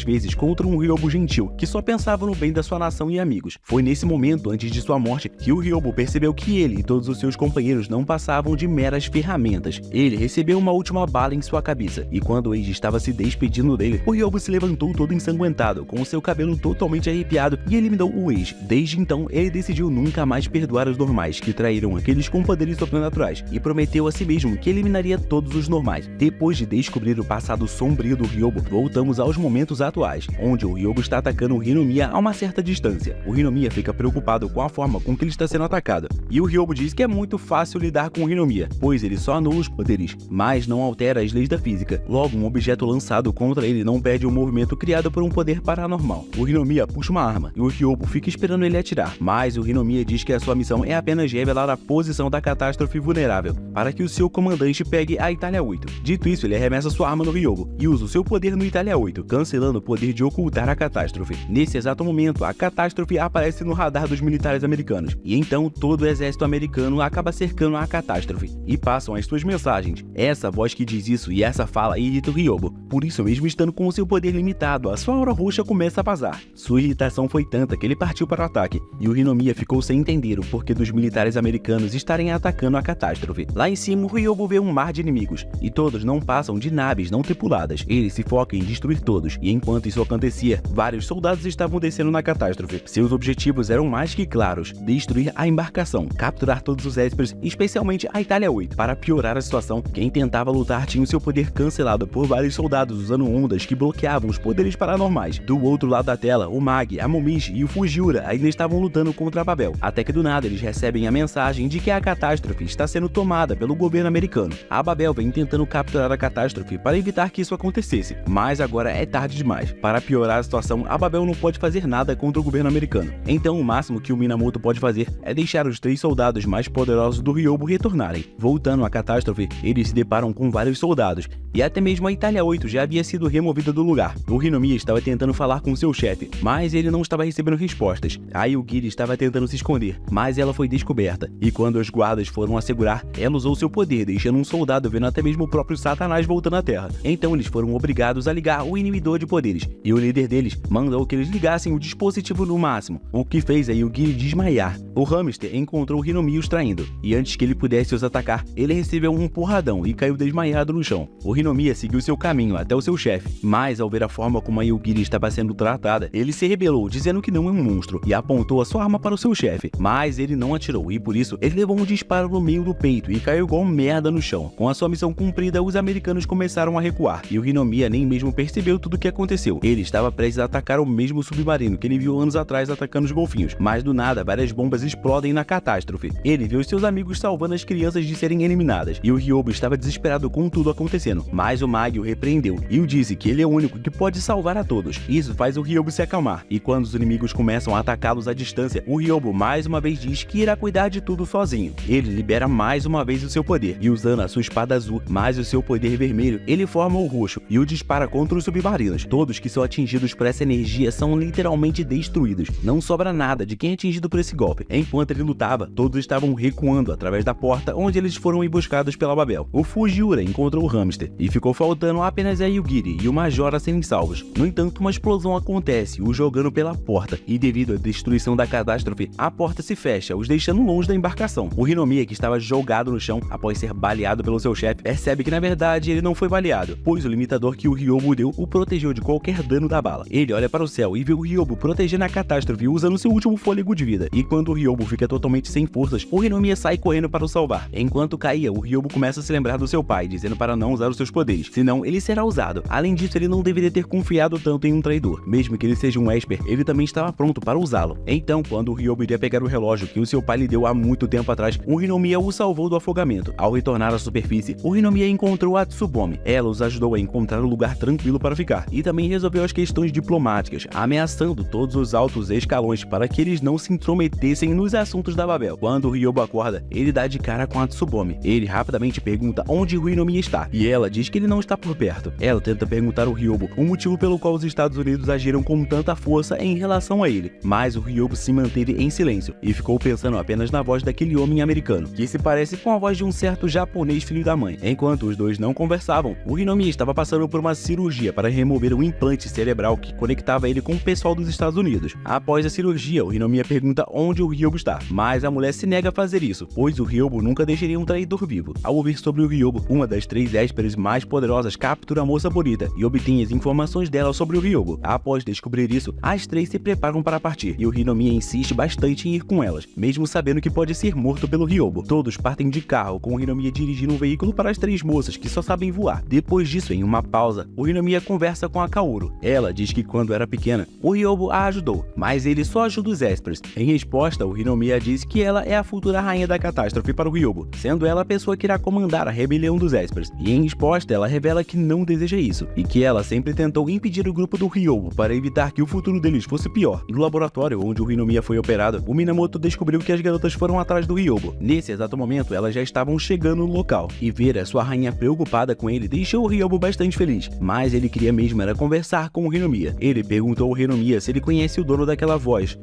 vezes contra um Ryobo gentil, que só pensava no bem da sua nação e amigos. Foi nesse momento, antes de sua morte, que o Ryobo percebeu que ele e todos os seus companheiros não passavam de meras ferramentas. Ele recebeu uma última bala em sua cabeça, e quando o Eiji estava se despedindo dele, o Ryobo se levantou todo ensanguentado, com seu cabelo totalmente arrepiado, e eliminou o Eiji. Desde então, ele decidiu nunca mais perdoar os normais que traíram aqueles com poderes sobrenaturais, e prometeu a si mesmo que eliminaria todos os normais. Depois de descobrir o passado sombrio do Ryobo, voltamos aos momentos atuais, onde o Ryobo está atacando o Hinomiya a uma certa distância. O Hinomiya fica preocupado com a forma com que ele está sendo atacado, e o Ryobo diz que é muito fácil lidar com o Hinomiya, pois ele só anula os poderes, mas não altera as leis da física. Logo, um objeto lançado contra ele não perde o movimento criado por um poder paranormal. O Hinomiya puxa uma arma, e o Ryobo fica esperando ele atirar, mas o Hinomiya diz que a sua missão é apenas revelar a posição da catástrofe vulnerável, para que o seu comandante pegue a Itália 8. Dito isso, ele arremessa sua arma no Ryobo, e usa o seu poder no Itália 8, cancelando o poder de ocultar a catástrofe. Nesse exato momento, a catástrofe aparece no radar dos militares americanos, e então todo o exército americano acaba cercando a catástrofe, e passam as suas mensagens. Essa voz que diz isso e essa fala irrita o Ryobo, por isso mesmo estando com o seu poder limitado, a sua aura roxa começa a vazar. Sua irritação foi tanta que ele partiu para o ataque, e o Hinomiya ficou sem entender o porquê dos militares americanos estarem atacando a catástrofe. Lá em cima, o Ryobo vê um mar de inimigos, e todos não passam de naves não tripuladas. Ele se foca em destruir todos, e enquanto isso acontecia, vários soldados estavam descendo na catástrofe. Seus objetivos eram mais que claros: destruir a embarcação, capturar todos os Espers, especialmente a Itália 8. Para piorar a situação, quem tentava lutar tinha o seu poder cancelado por vários soldados usando ondas que bloqueavam os poderes paranormais. Do outro lado da tela, o Mag, a Momichi e o Fujiura ainda estavam lutando contra a Babel, até que do nada eles recebem a mensagem de que a catástrofe está sendo tomada pelo governo americano. A Babel vem tentando capturar a catástrofe para evitar que isso acontecesse, mas agora é tarde demais. Para piorar a situação, a Babel não pode fazer nada contra o governo americano. Então o máximo que o Minamoto pode fazer é deixar os 3 soldados mais poderosos do Ryobo retornarem. Voltando à catástrofe, eles se deparam com vários soldados, e até mesmo a Itália 8 já havia sido removida do lugar. O Hinomiya estava tentando falar com seu chefe, mas ele não estava recebendo respostas. A Yugiri estava tentando se esconder, mas ela foi descoberta, e quando os guardas foram assegurar, ela usou seu poder, deixando um soldado vendo até mesmo o próprio Satanás voltando à Terra. Então eles foram obrigados a ligar o inibidor de poderes, e o líder deles mandou que eles ligassem o dispositivo no máximo, o que fez a Yugiri desmaiar. O hamster encontrou o Hinomiya os traindo, e antes que ele pudesse os atacar, ele recebeu um porradão e caiu desmaiado no chão. O Hinomiya seguiu seu caminho até o seu chefe, mas ao ver a forma como a Yugiri estava sendo tratada, ele se rebelou, dizendo que não é um monstro, e apontou a sua arma para o seu chefe, mas ele não atirou, e por isso ele levou um disparo no meio do peito e caiu igual merda no chão. Com a sua missão cumprida, os americanos começaram a recuar, e o Hinomiya nem mesmo percebeu tudo o que aconteceu. Ele estava prestes a atacar o mesmo submarino que ele viu anos atrás atacando os golfinhos, mas do nada várias bombas explodem na catástrofe. Ele viu seus amigos salvando as crianças de serem eliminadas, e o Ryobo estava desesperado com tudo acontecendo, mas o Mag o repreendeu e o disse que ele é o único que pode salvar a todos. Isso faz o Ryobo se acalmar, e quando os inimigos começam a atacá-los à distância, o Ryobo mais uma vez diz que irá cuidar de tudo sozinho. Ele libera mais uma vez o seu poder, e usando a sua espada azul mais o seu poder vermelho, ele forma o roxo e o dispara contra os submarinos. Todos que são atingidos por essa energia são literalmente destruídos. Não sobra nada de quem é atingido por esse golpe. Enquanto ele lutava, todos estavam recuando através da porta onde eles foram emboscados pela Babel. O Fujiura encontrou o hamster, e ficou faltando apenas a Yugiri e o Major a serem salvos. No entanto, uma explosão acontece, o jogando pela porta, e devido à destruição da catástrofe, a porta se fecha, os deixando longe da embarcação. O Hinomiya, que estava jogado no chão após ser baleado pelo seu chefe, percebe que na verdade ele não foi baleado, pois o limitador que o Ryobo deu o protegeu de qualquer dano da bala. Ele olha para o céu e vê o Ryobo protegendo a catástrofe usando seu último fôlego de vida, e quando o Ryobo fica totalmente sem forças, o Hinomiya sai correndo para o salvar. Enquanto caía, o Ryobo começa a se lembrar do seu pai, dizendo para não usar os seus poderes, senão ele será usado. Além disso, ele não deveria ter confiado tanto em um traidor. Mesmo que ele seja um Esper, ele também estava pronto para usá-lo. Então, quando o Ryobo iria pegar o relógio que o seu pai lhe deu há muito tempo atrás, o Hinomiya o salvou do afogamento. Ao retornar à superfície, o Hinomiya encontrou a Tsubomi. Ela os ajudou a encontrar um lugar tranquilo para ficar, e também resolveu as questões diplomáticas, ameaçando todos os altos escalões para que eles não se intrometessem nos assuntos da Babel. Quando o Ryobo acorda, ele dá de cara com a Tsubomi. Ele rapidamente pergunta onde o Hinomiya está, e ela diz que ele não está por perto. Ela tenta perguntar ao Ryobo o motivo pelo qual os Estados Unidos agiram com tanta força em relação a ele, mas o Ryobo se manteve em silêncio e ficou pensando apenas baseadas na voz daquele homem americano, que se parece com a voz de um certo japonês filho da mãe. Enquanto os dois não conversavam, o Hinomiya estava passando por uma cirurgia para remover um implante cerebral que conectava ele com o pessoal dos Estados Unidos. Após a cirurgia, o Hinomiya pergunta onde o Ryobo está, mas a mulher se nega a fazer isso, pois o Ryobo nunca deixaria um traidor vivo. Ao ouvir sobre o Ryobo, uma das 3 ésperas mais poderosas captura a moça bonita e obtém as informações dela sobre o Ryobo. Após descobrir isso, as 3 se preparam para partir, e o Hinomiya insiste bastante em ir com elas, mesmo sabendo que pode ser morto pelo Ryobo. Todos partem de carro, com o Hinomiya dirigindo um veículo para as 3 moças que só sabem voar. Depois disso, em uma pausa, o Hinomiya conversa com a Kaoru. Ela diz que quando era pequena, o Ryobo a ajudou, mas ele só ajuda os Espers. Em resposta, o Hinomiya diz que ela é a futura rainha da catástrofe para o Ryobo, sendo ela a pessoa que irá comandar a rebelião dos Espers. E em resposta, ela revela que não deseja isso, e que ela sempre tentou impedir o grupo do Ryobo para evitar que o futuro deles fosse pior. No laboratório onde o Hinomiya foi operado, o Minamoto descobriu que as garotas foram atrás do Ryobo. Nesse exato momento, elas já estavam chegando no local, e ver a sua rainha preocupada com ele deixou o Ryobo bastante feliz, mas ele queria mesmo era conversar com o Hinomiya. Ele perguntou ao Hinomiya se ele conhece o dono daquela voz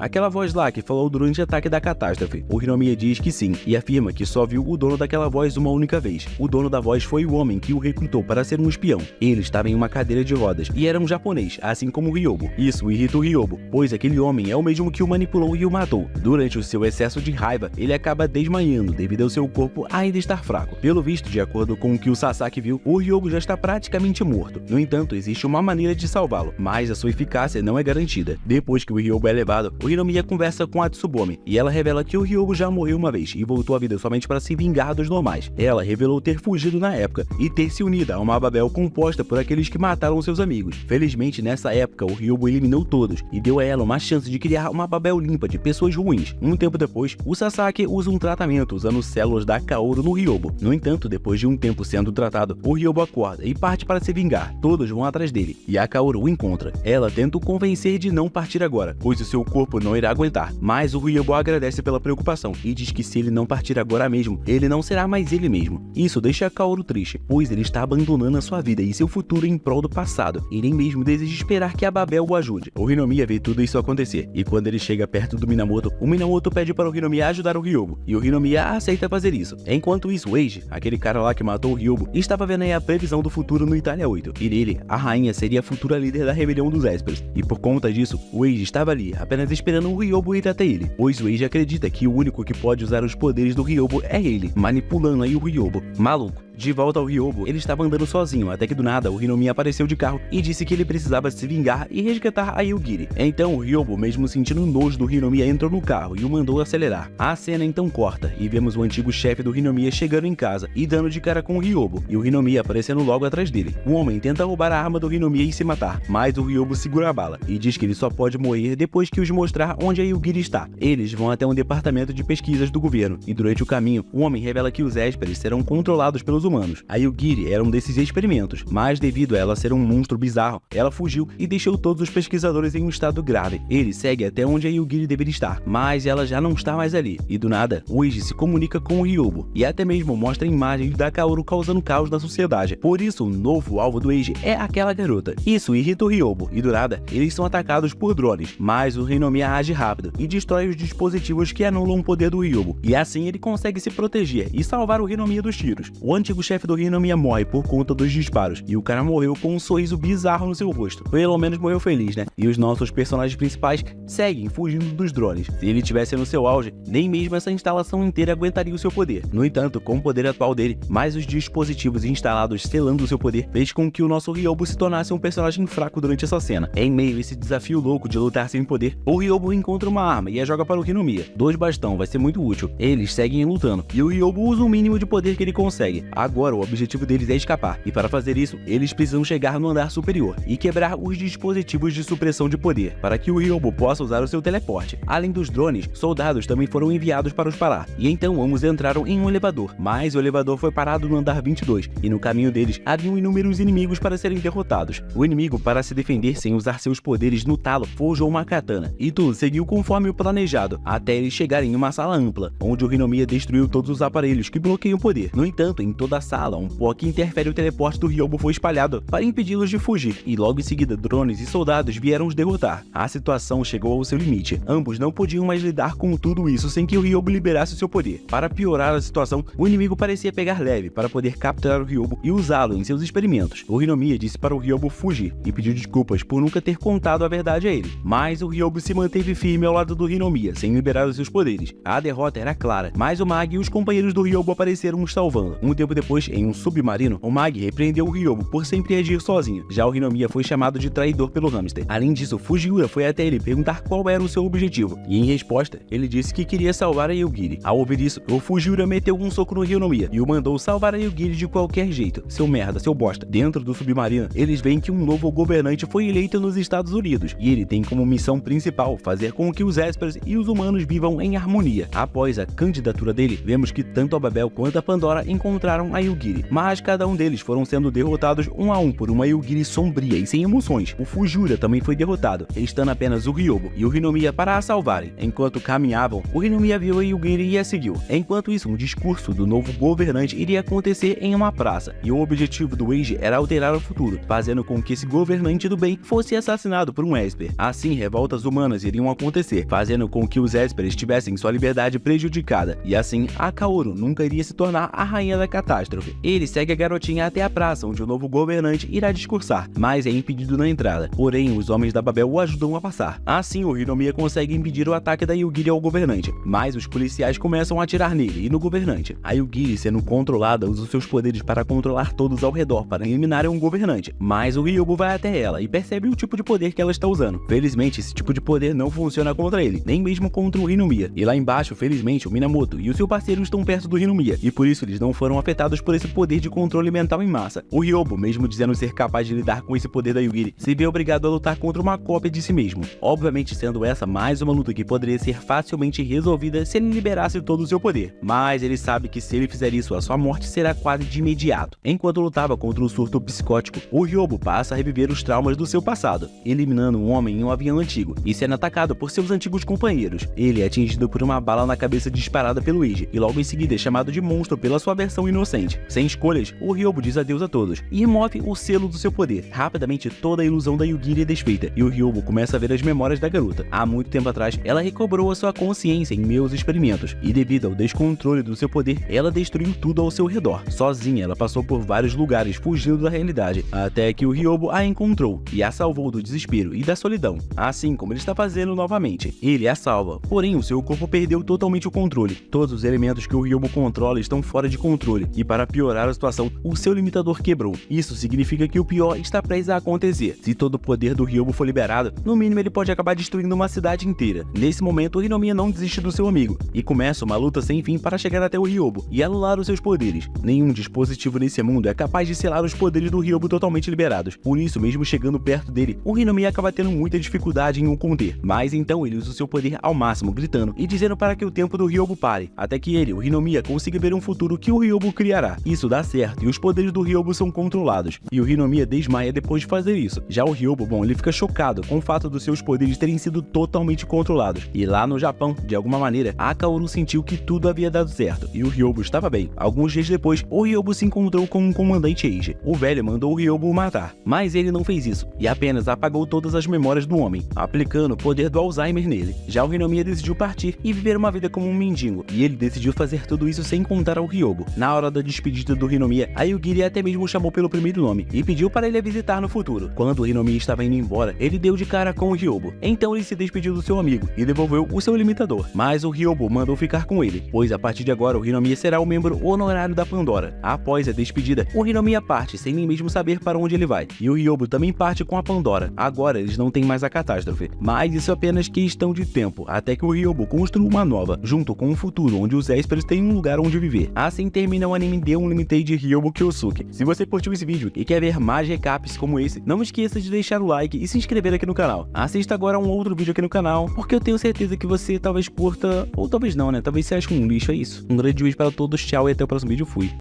lá que falou durante o ataque da catástrofe. O Hinomiya diz que sim, e afirma que só viu o dono daquela voz uma única vez. O dono da voz foi o homem que o recrutou para ser um espião. Ele estava em uma cadeira de rodas, e era um japonês, assim como o Ryobo. Isso irrita o Ryobo, pois aquele homem é o mesmo que o manipulou e o matou. Durante o seu excesso de raiva, ele acaba desmaiando devido ao seu corpo ainda estar fraco. Pelo visto, de acordo com o que o Sasaki viu, o Ryobo já está praticamente morto. No entanto, existe uma maneira de salvá-lo, mas a sua eficácia não é garantida. Depois que o Ryobo é levado, o Hinomiya conversa com a Tsubome, e ela revela que o Ryobo já morreu uma vez e voltou à vida somente para se vingar dos normais. Ela revelou ter fugido na época e ter se unido a uma Babel composta por aqueles que mataram seus amigos. Felizmente, nessa época, o Ryobo eliminou todos e deu a ela uma chance de criar uma Babel limpa de pessoas ruins. Um tempo depois, o Sasaki usa um tratamento usando células da Kaoru no Ryobo. No entanto, depois de um tempo sendo tratado, o Ryobo acorda e parte para se vingar. Todos vão atrás dele, e a Kaoru o encontra. Ela tenta o convencer de não partir agora, pois o seu corpo não irá aguentar, mas o Ryobo agradece pela preocupação e diz que se ele não partir agora mesmo, ele não será mais ele mesmo. Isso deixa a Kaoru triste, pois ele está abandonando a sua vida e seu futuro em prol do passado, e nem mesmo deseja esperar que a Babel o ajude. O Hinomiya vê tudo isso acontecer, e quando ele chega perto do Minamoto, o Minamoto pede para o Hinomiya ajudar o Ryobo, e o Hinomiya aceita fazer isso. Enquanto isso, o Eiji, aquele cara lá que matou o Ryobo, estava vendo aí a previsão do futuro no Itália 8, e nele, a rainha seria a futura líder da rebelião dos Espers, e por conta disso, o Eiji estava ali, apenas esperando o Ryobo ir até ele, pois o Eiji acredita que o único que pode usar os poderes do Ryobo é ele, manipulando aí o Ryobo. Maluco. De volta ao Ryobo, ele estava andando sozinho, até que do nada o Hinomiya apareceu de carro e disse que ele precisava se vingar e resgatar a Yugiri. Então o Ryobo, mesmo sentindo nojo do Hinomiya, entrou no carro e o mandou acelerar. A cena então corta e vemos o antigo chefe do Hinomiya chegando em casa e dando de cara com o Ryobo, e o Hinomiya aparecendo logo atrás dele. O homem tenta roubar a arma do Hinomiya e se matar, mas o Ryobo segura a bala e diz que ele só pode morrer depois que os mostrar onde a Yugiri está. Eles vão até um departamento de pesquisas do governo, e durante o caminho, o homem revela que os Esperes serão controlados pelos humanos. A Yugiri era um desses experimentos, mas devido a ela ser um monstro bizarro, ela fugiu e deixou todos os pesquisadores em um estado grave. Ele segue até onde a Yugiri deveria estar, mas ela já não está mais ali, e do nada, o Eiji se comunica com o Ryobo, e até mesmo mostra imagens da Kaoru causando caos na sociedade. Por isso, o novo alvo do Eiji é aquela garota. Isso irrita o Ryobo, e do nada, eles são atacados por drones, mas o Hinomiya age rápido e destrói os dispositivos que anulam o poder do Ryobo, e assim ele consegue se proteger e salvar o Hinomiya dos tiros. O antigo chefe do Hinomiya morre por conta dos disparos, e o cara morreu com um sorriso bizarro no seu rosto. Pelo menos morreu feliz, né? E os nossos personagens principais seguem fugindo dos drones. Se ele tivesse no seu auge, nem mesmo essa instalação inteira aguentaria o seu poder. No entanto, com o poder atual dele, mais os dispositivos instalados selando o seu poder, fez com que o nosso Ryobo se tornasse um personagem fraco durante essa cena. Em meio a esse desafio louco de lutar sem poder, o Ryobo encontra uma arma e a joga para o Hinomiya. 2 bastão vai ser muito útil. Eles seguem lutando, e o Ryobo usa o mínimo de poder que ele consegue. Agora o objetivo deles é escapar, e para fazer isso, eles precisam chegar no andar superior e quebrar os dispositivos de supressão de poder, para que o Ryobo possa usar o seu teleporte. Além dos drones, soldados também foram enviados para os parar, e então ambos entraram em um elevador, mas o elevador foi parado no andar 22, e no caminho deles haviam inúmeros inimigos para serem derrotados. O inimigo, para se defender sem usar seus poderes no talo, forjou uma katana, e tudo seguiu conforme o planejado, até eles chegarem em uma sala ampla, onde o Hinomiya destruiu todos os aparelhos que bloqueiam o poder. No entanto, em toda da sala, um pó que interfere o teleporte do Ryobo foi espalhado para impedi-los de fugir, e logo em seguida drones e soldados vieram os derrotar. A situação chegou ao seu limite. Ambos não podiam mais lidar com tudo isso sem que o Ryobo liberasse seu poder. Para piorar a situação, o inimigo parecia pegar leve para poder capturar o Ryobo e usá-lo em seus experimentos. O Hinomiya disse para o Ryobo fugir e pediu desculpas por nunca ter contado a verdade a ele. Mas o Ryobo se manteve firme ao lado do Hinomiya, sem liberar os seus poderes. A derrota era clara, mas o Mag e os companheiros do Ryobo apareceram os salvando. Um tempo depois, em um submarino, o Mag repreendeu o Ryobo por sempre agir sozinho. Já o Hinomiya foi chamado de traidor pelo hamster. Além disso, Fujiura foi até ele perguntar qual era o seu objetivo, e em resposta, ele disse que queria salvar a Yugiri. Ao ouvir isso, o Fujiura meteu um soco no Hinomiya e o mandou salvar a Yugiri de qualquer jeito. Seu merda, seu bosta. Dentro do submarino, eles veem que um novo governante foi eleito nos Estados Unidos, e ele tem como missão principal fazer com que os Espers e os humanos vivam em harmonia. Após a candidatura dele, vemos que tanto a Babel quanto a Pandora encontraram a Yugiri, mas cada um deles foram sendo derrotados um a um por uma Yugiri sombria e sem emoções. O Fujiura também foi derrotado, restando apenas o Ryobo e o Hinomiya para a salvarem. Enquanto caminhavam, o Hinomiya viu a Yugiri e a seguiu. Enquanto isso, um discurso do novo governante iria acontecer em uma praça, e o objetivo do Eiji era alterar o futuro, fazendo com que esse governante do bem fosse assassinado por um Esper. Assim, revoltas humanas iriam acontecer, fazendo com que os Espers tivessem sua liberdade prejudicada, e assim, a Kaoru nunca iria se tornar a rainha da catástrofe. Ele segue a garotinha até a praça, onde o novo governante irá discursar, mas é impedido na entrada. Porém, os homens da Babel o ajudam a passar. Assim, o Hinomiya consegue impedir o ataque da Yugiri ao governante, mas os policiais começam a atirar nele e no governante. A Yugiri, sendo controlada, usa seus poderes para controlar todos ao redor para eliminarem um governante, mas o Ryobo vai até ela e percebe o tipo de poder que ela está usando. Felizmente, esse tipo de poder não funciona contra ele, nem mesmo contra o Hinomiya. E lá embaixo, felizmente, o Minamoto e o seu parceiro estão perto do Hinomiya, e por isso eles não foram afetados por esse poder de controle mental em massa. O Ryobo, mesmo dizendo ser capaz de lidar com esse poder da Yugiri, se vê obrigado a lutar contra uma cópia de si mesmo. Obviamente sendo essa mais uma luta que poderia ser facilmente resolvida se ele liberasse todo o seu poder. Mas ele sabe que se ele fizer isso, a sua morte será quase de imediato. Enquanto lutava contra um surto psicótico, o Ryobo passa a reviver os traumas do seu passado, eliminando um homem em um avião antigo e sendo atacado por seus antigos companheiros. Ele é atingido por uma bala na cabeça disparada pelo Eiji, e logo em seguida é chamado de monstro pela sua versão inocente. Sem escolhas, o Ryobo diz adeus a todos e remove o selo do seu poder. Rapidamente, toda a ilusão da Yugiri é desfeita, e o Ryobo começa a ver as memórias da garota. Há muito tempo atrás, ela recobrou a sua consciência em meus experimentos, e devido ao descontrole do seu poder, ela destruiu tudo ao seu redor. Sozinha, ela passou por vários lugares fugindo da realidade, até que o Ryobo a encontrou e a salvou do desespero e da solidão, assim como ele está fazendo novamente. Ele a salva, porém o seu corpo perdeu totalmente o controle. Todos os elementos que o Ryobo controla estão fora de controle, e para piorar a situação, o seu limitador quebrou. Isso significa que o pior está prestes a acontecer. Se todo o poder do Ryobo for liberado, no mínimo ele pode acabar destruindo uma cidade inteira. Nesse momento, o Hinomiya não desiste do seu amigo, e começa uma luta sem fim para chegar até o Ryobo e anular os seus poderes. Nenhum dispositivo nesse mundo é capaz de selar os poderes do Ryobo totalmente liberados. Por isso, mesmo chegando perto dele, o Hinomiya acaba tendo muita dificuldade em o conter. Mas então ele usa o seu poder ao máximo, gritando e dizendo para que o tempo do Ryobo pare, até que ele, o Hinomiya, consiga ver um futuro que o Ryobo criará. Isso dá certo e os poderes do Ryobo são controlados, e o Hinomiya desmaia depois de fazer isso. Já o Ryobo, bom, ele fica chocado com o fato dos seus poderes terem sido totalmente controlados. E lá no Japão, de alguma maneira, a Kaoru sentiu que tudo havia dado certo e o Ryobo estava bem. Alguns dias depois, o Ryobo se encontrou com um comandante Eiji. O velho mandou o Ryobo matar, mas ele não fez isso e apenas apagou todas as memórias do homem, aplicando o poder do Alzheimer nele. Já o Hinomiya decidiu partir e viver uma vida como um mendigo, e ele decidiu fazer tudo isso sem contar ao Ryobo. Na hora da despedida do Hinomiya, a Yugiri até mesmo o chamou pelo primeiro nome e pediu para ele a visitar no futuro. Quando o Hinomiya estava indo embora, ele deu de cara com o Ryobo. Então ele se despediu do seu amigo e devolveu o seu limitador, mas o Ryobo mandou ficar com ele, pois a partir de agora o Hinomiya será o membro honorário da Pandora. Após a despedida, o Hinomiya parte sem nem mesmo saber para onde ele vai, e o Ryobo também parte com a Pandora. Agora eles não têm mais a catástrofe, mas isso é apenas questão de tempo, até que o Ryobo construa uma nova, junto com um futuro onde os Espers têm um lugar onde viver. Assim termina o anime The Unlimited Ryobo Kyosuke. Se você curtiu esse vídeo e quer ver mais recaps como esse, não esqueça de deixar o like e se inscrever aqui no canal. Assista agora um outro vídeo aqui no canal, porque eu tenho certeza que você talvez curta, ou talvez não, né? Talvez você ache um lixo, é isso. Um grande beijo para todos, tchau e até o próximo vídeo, fui.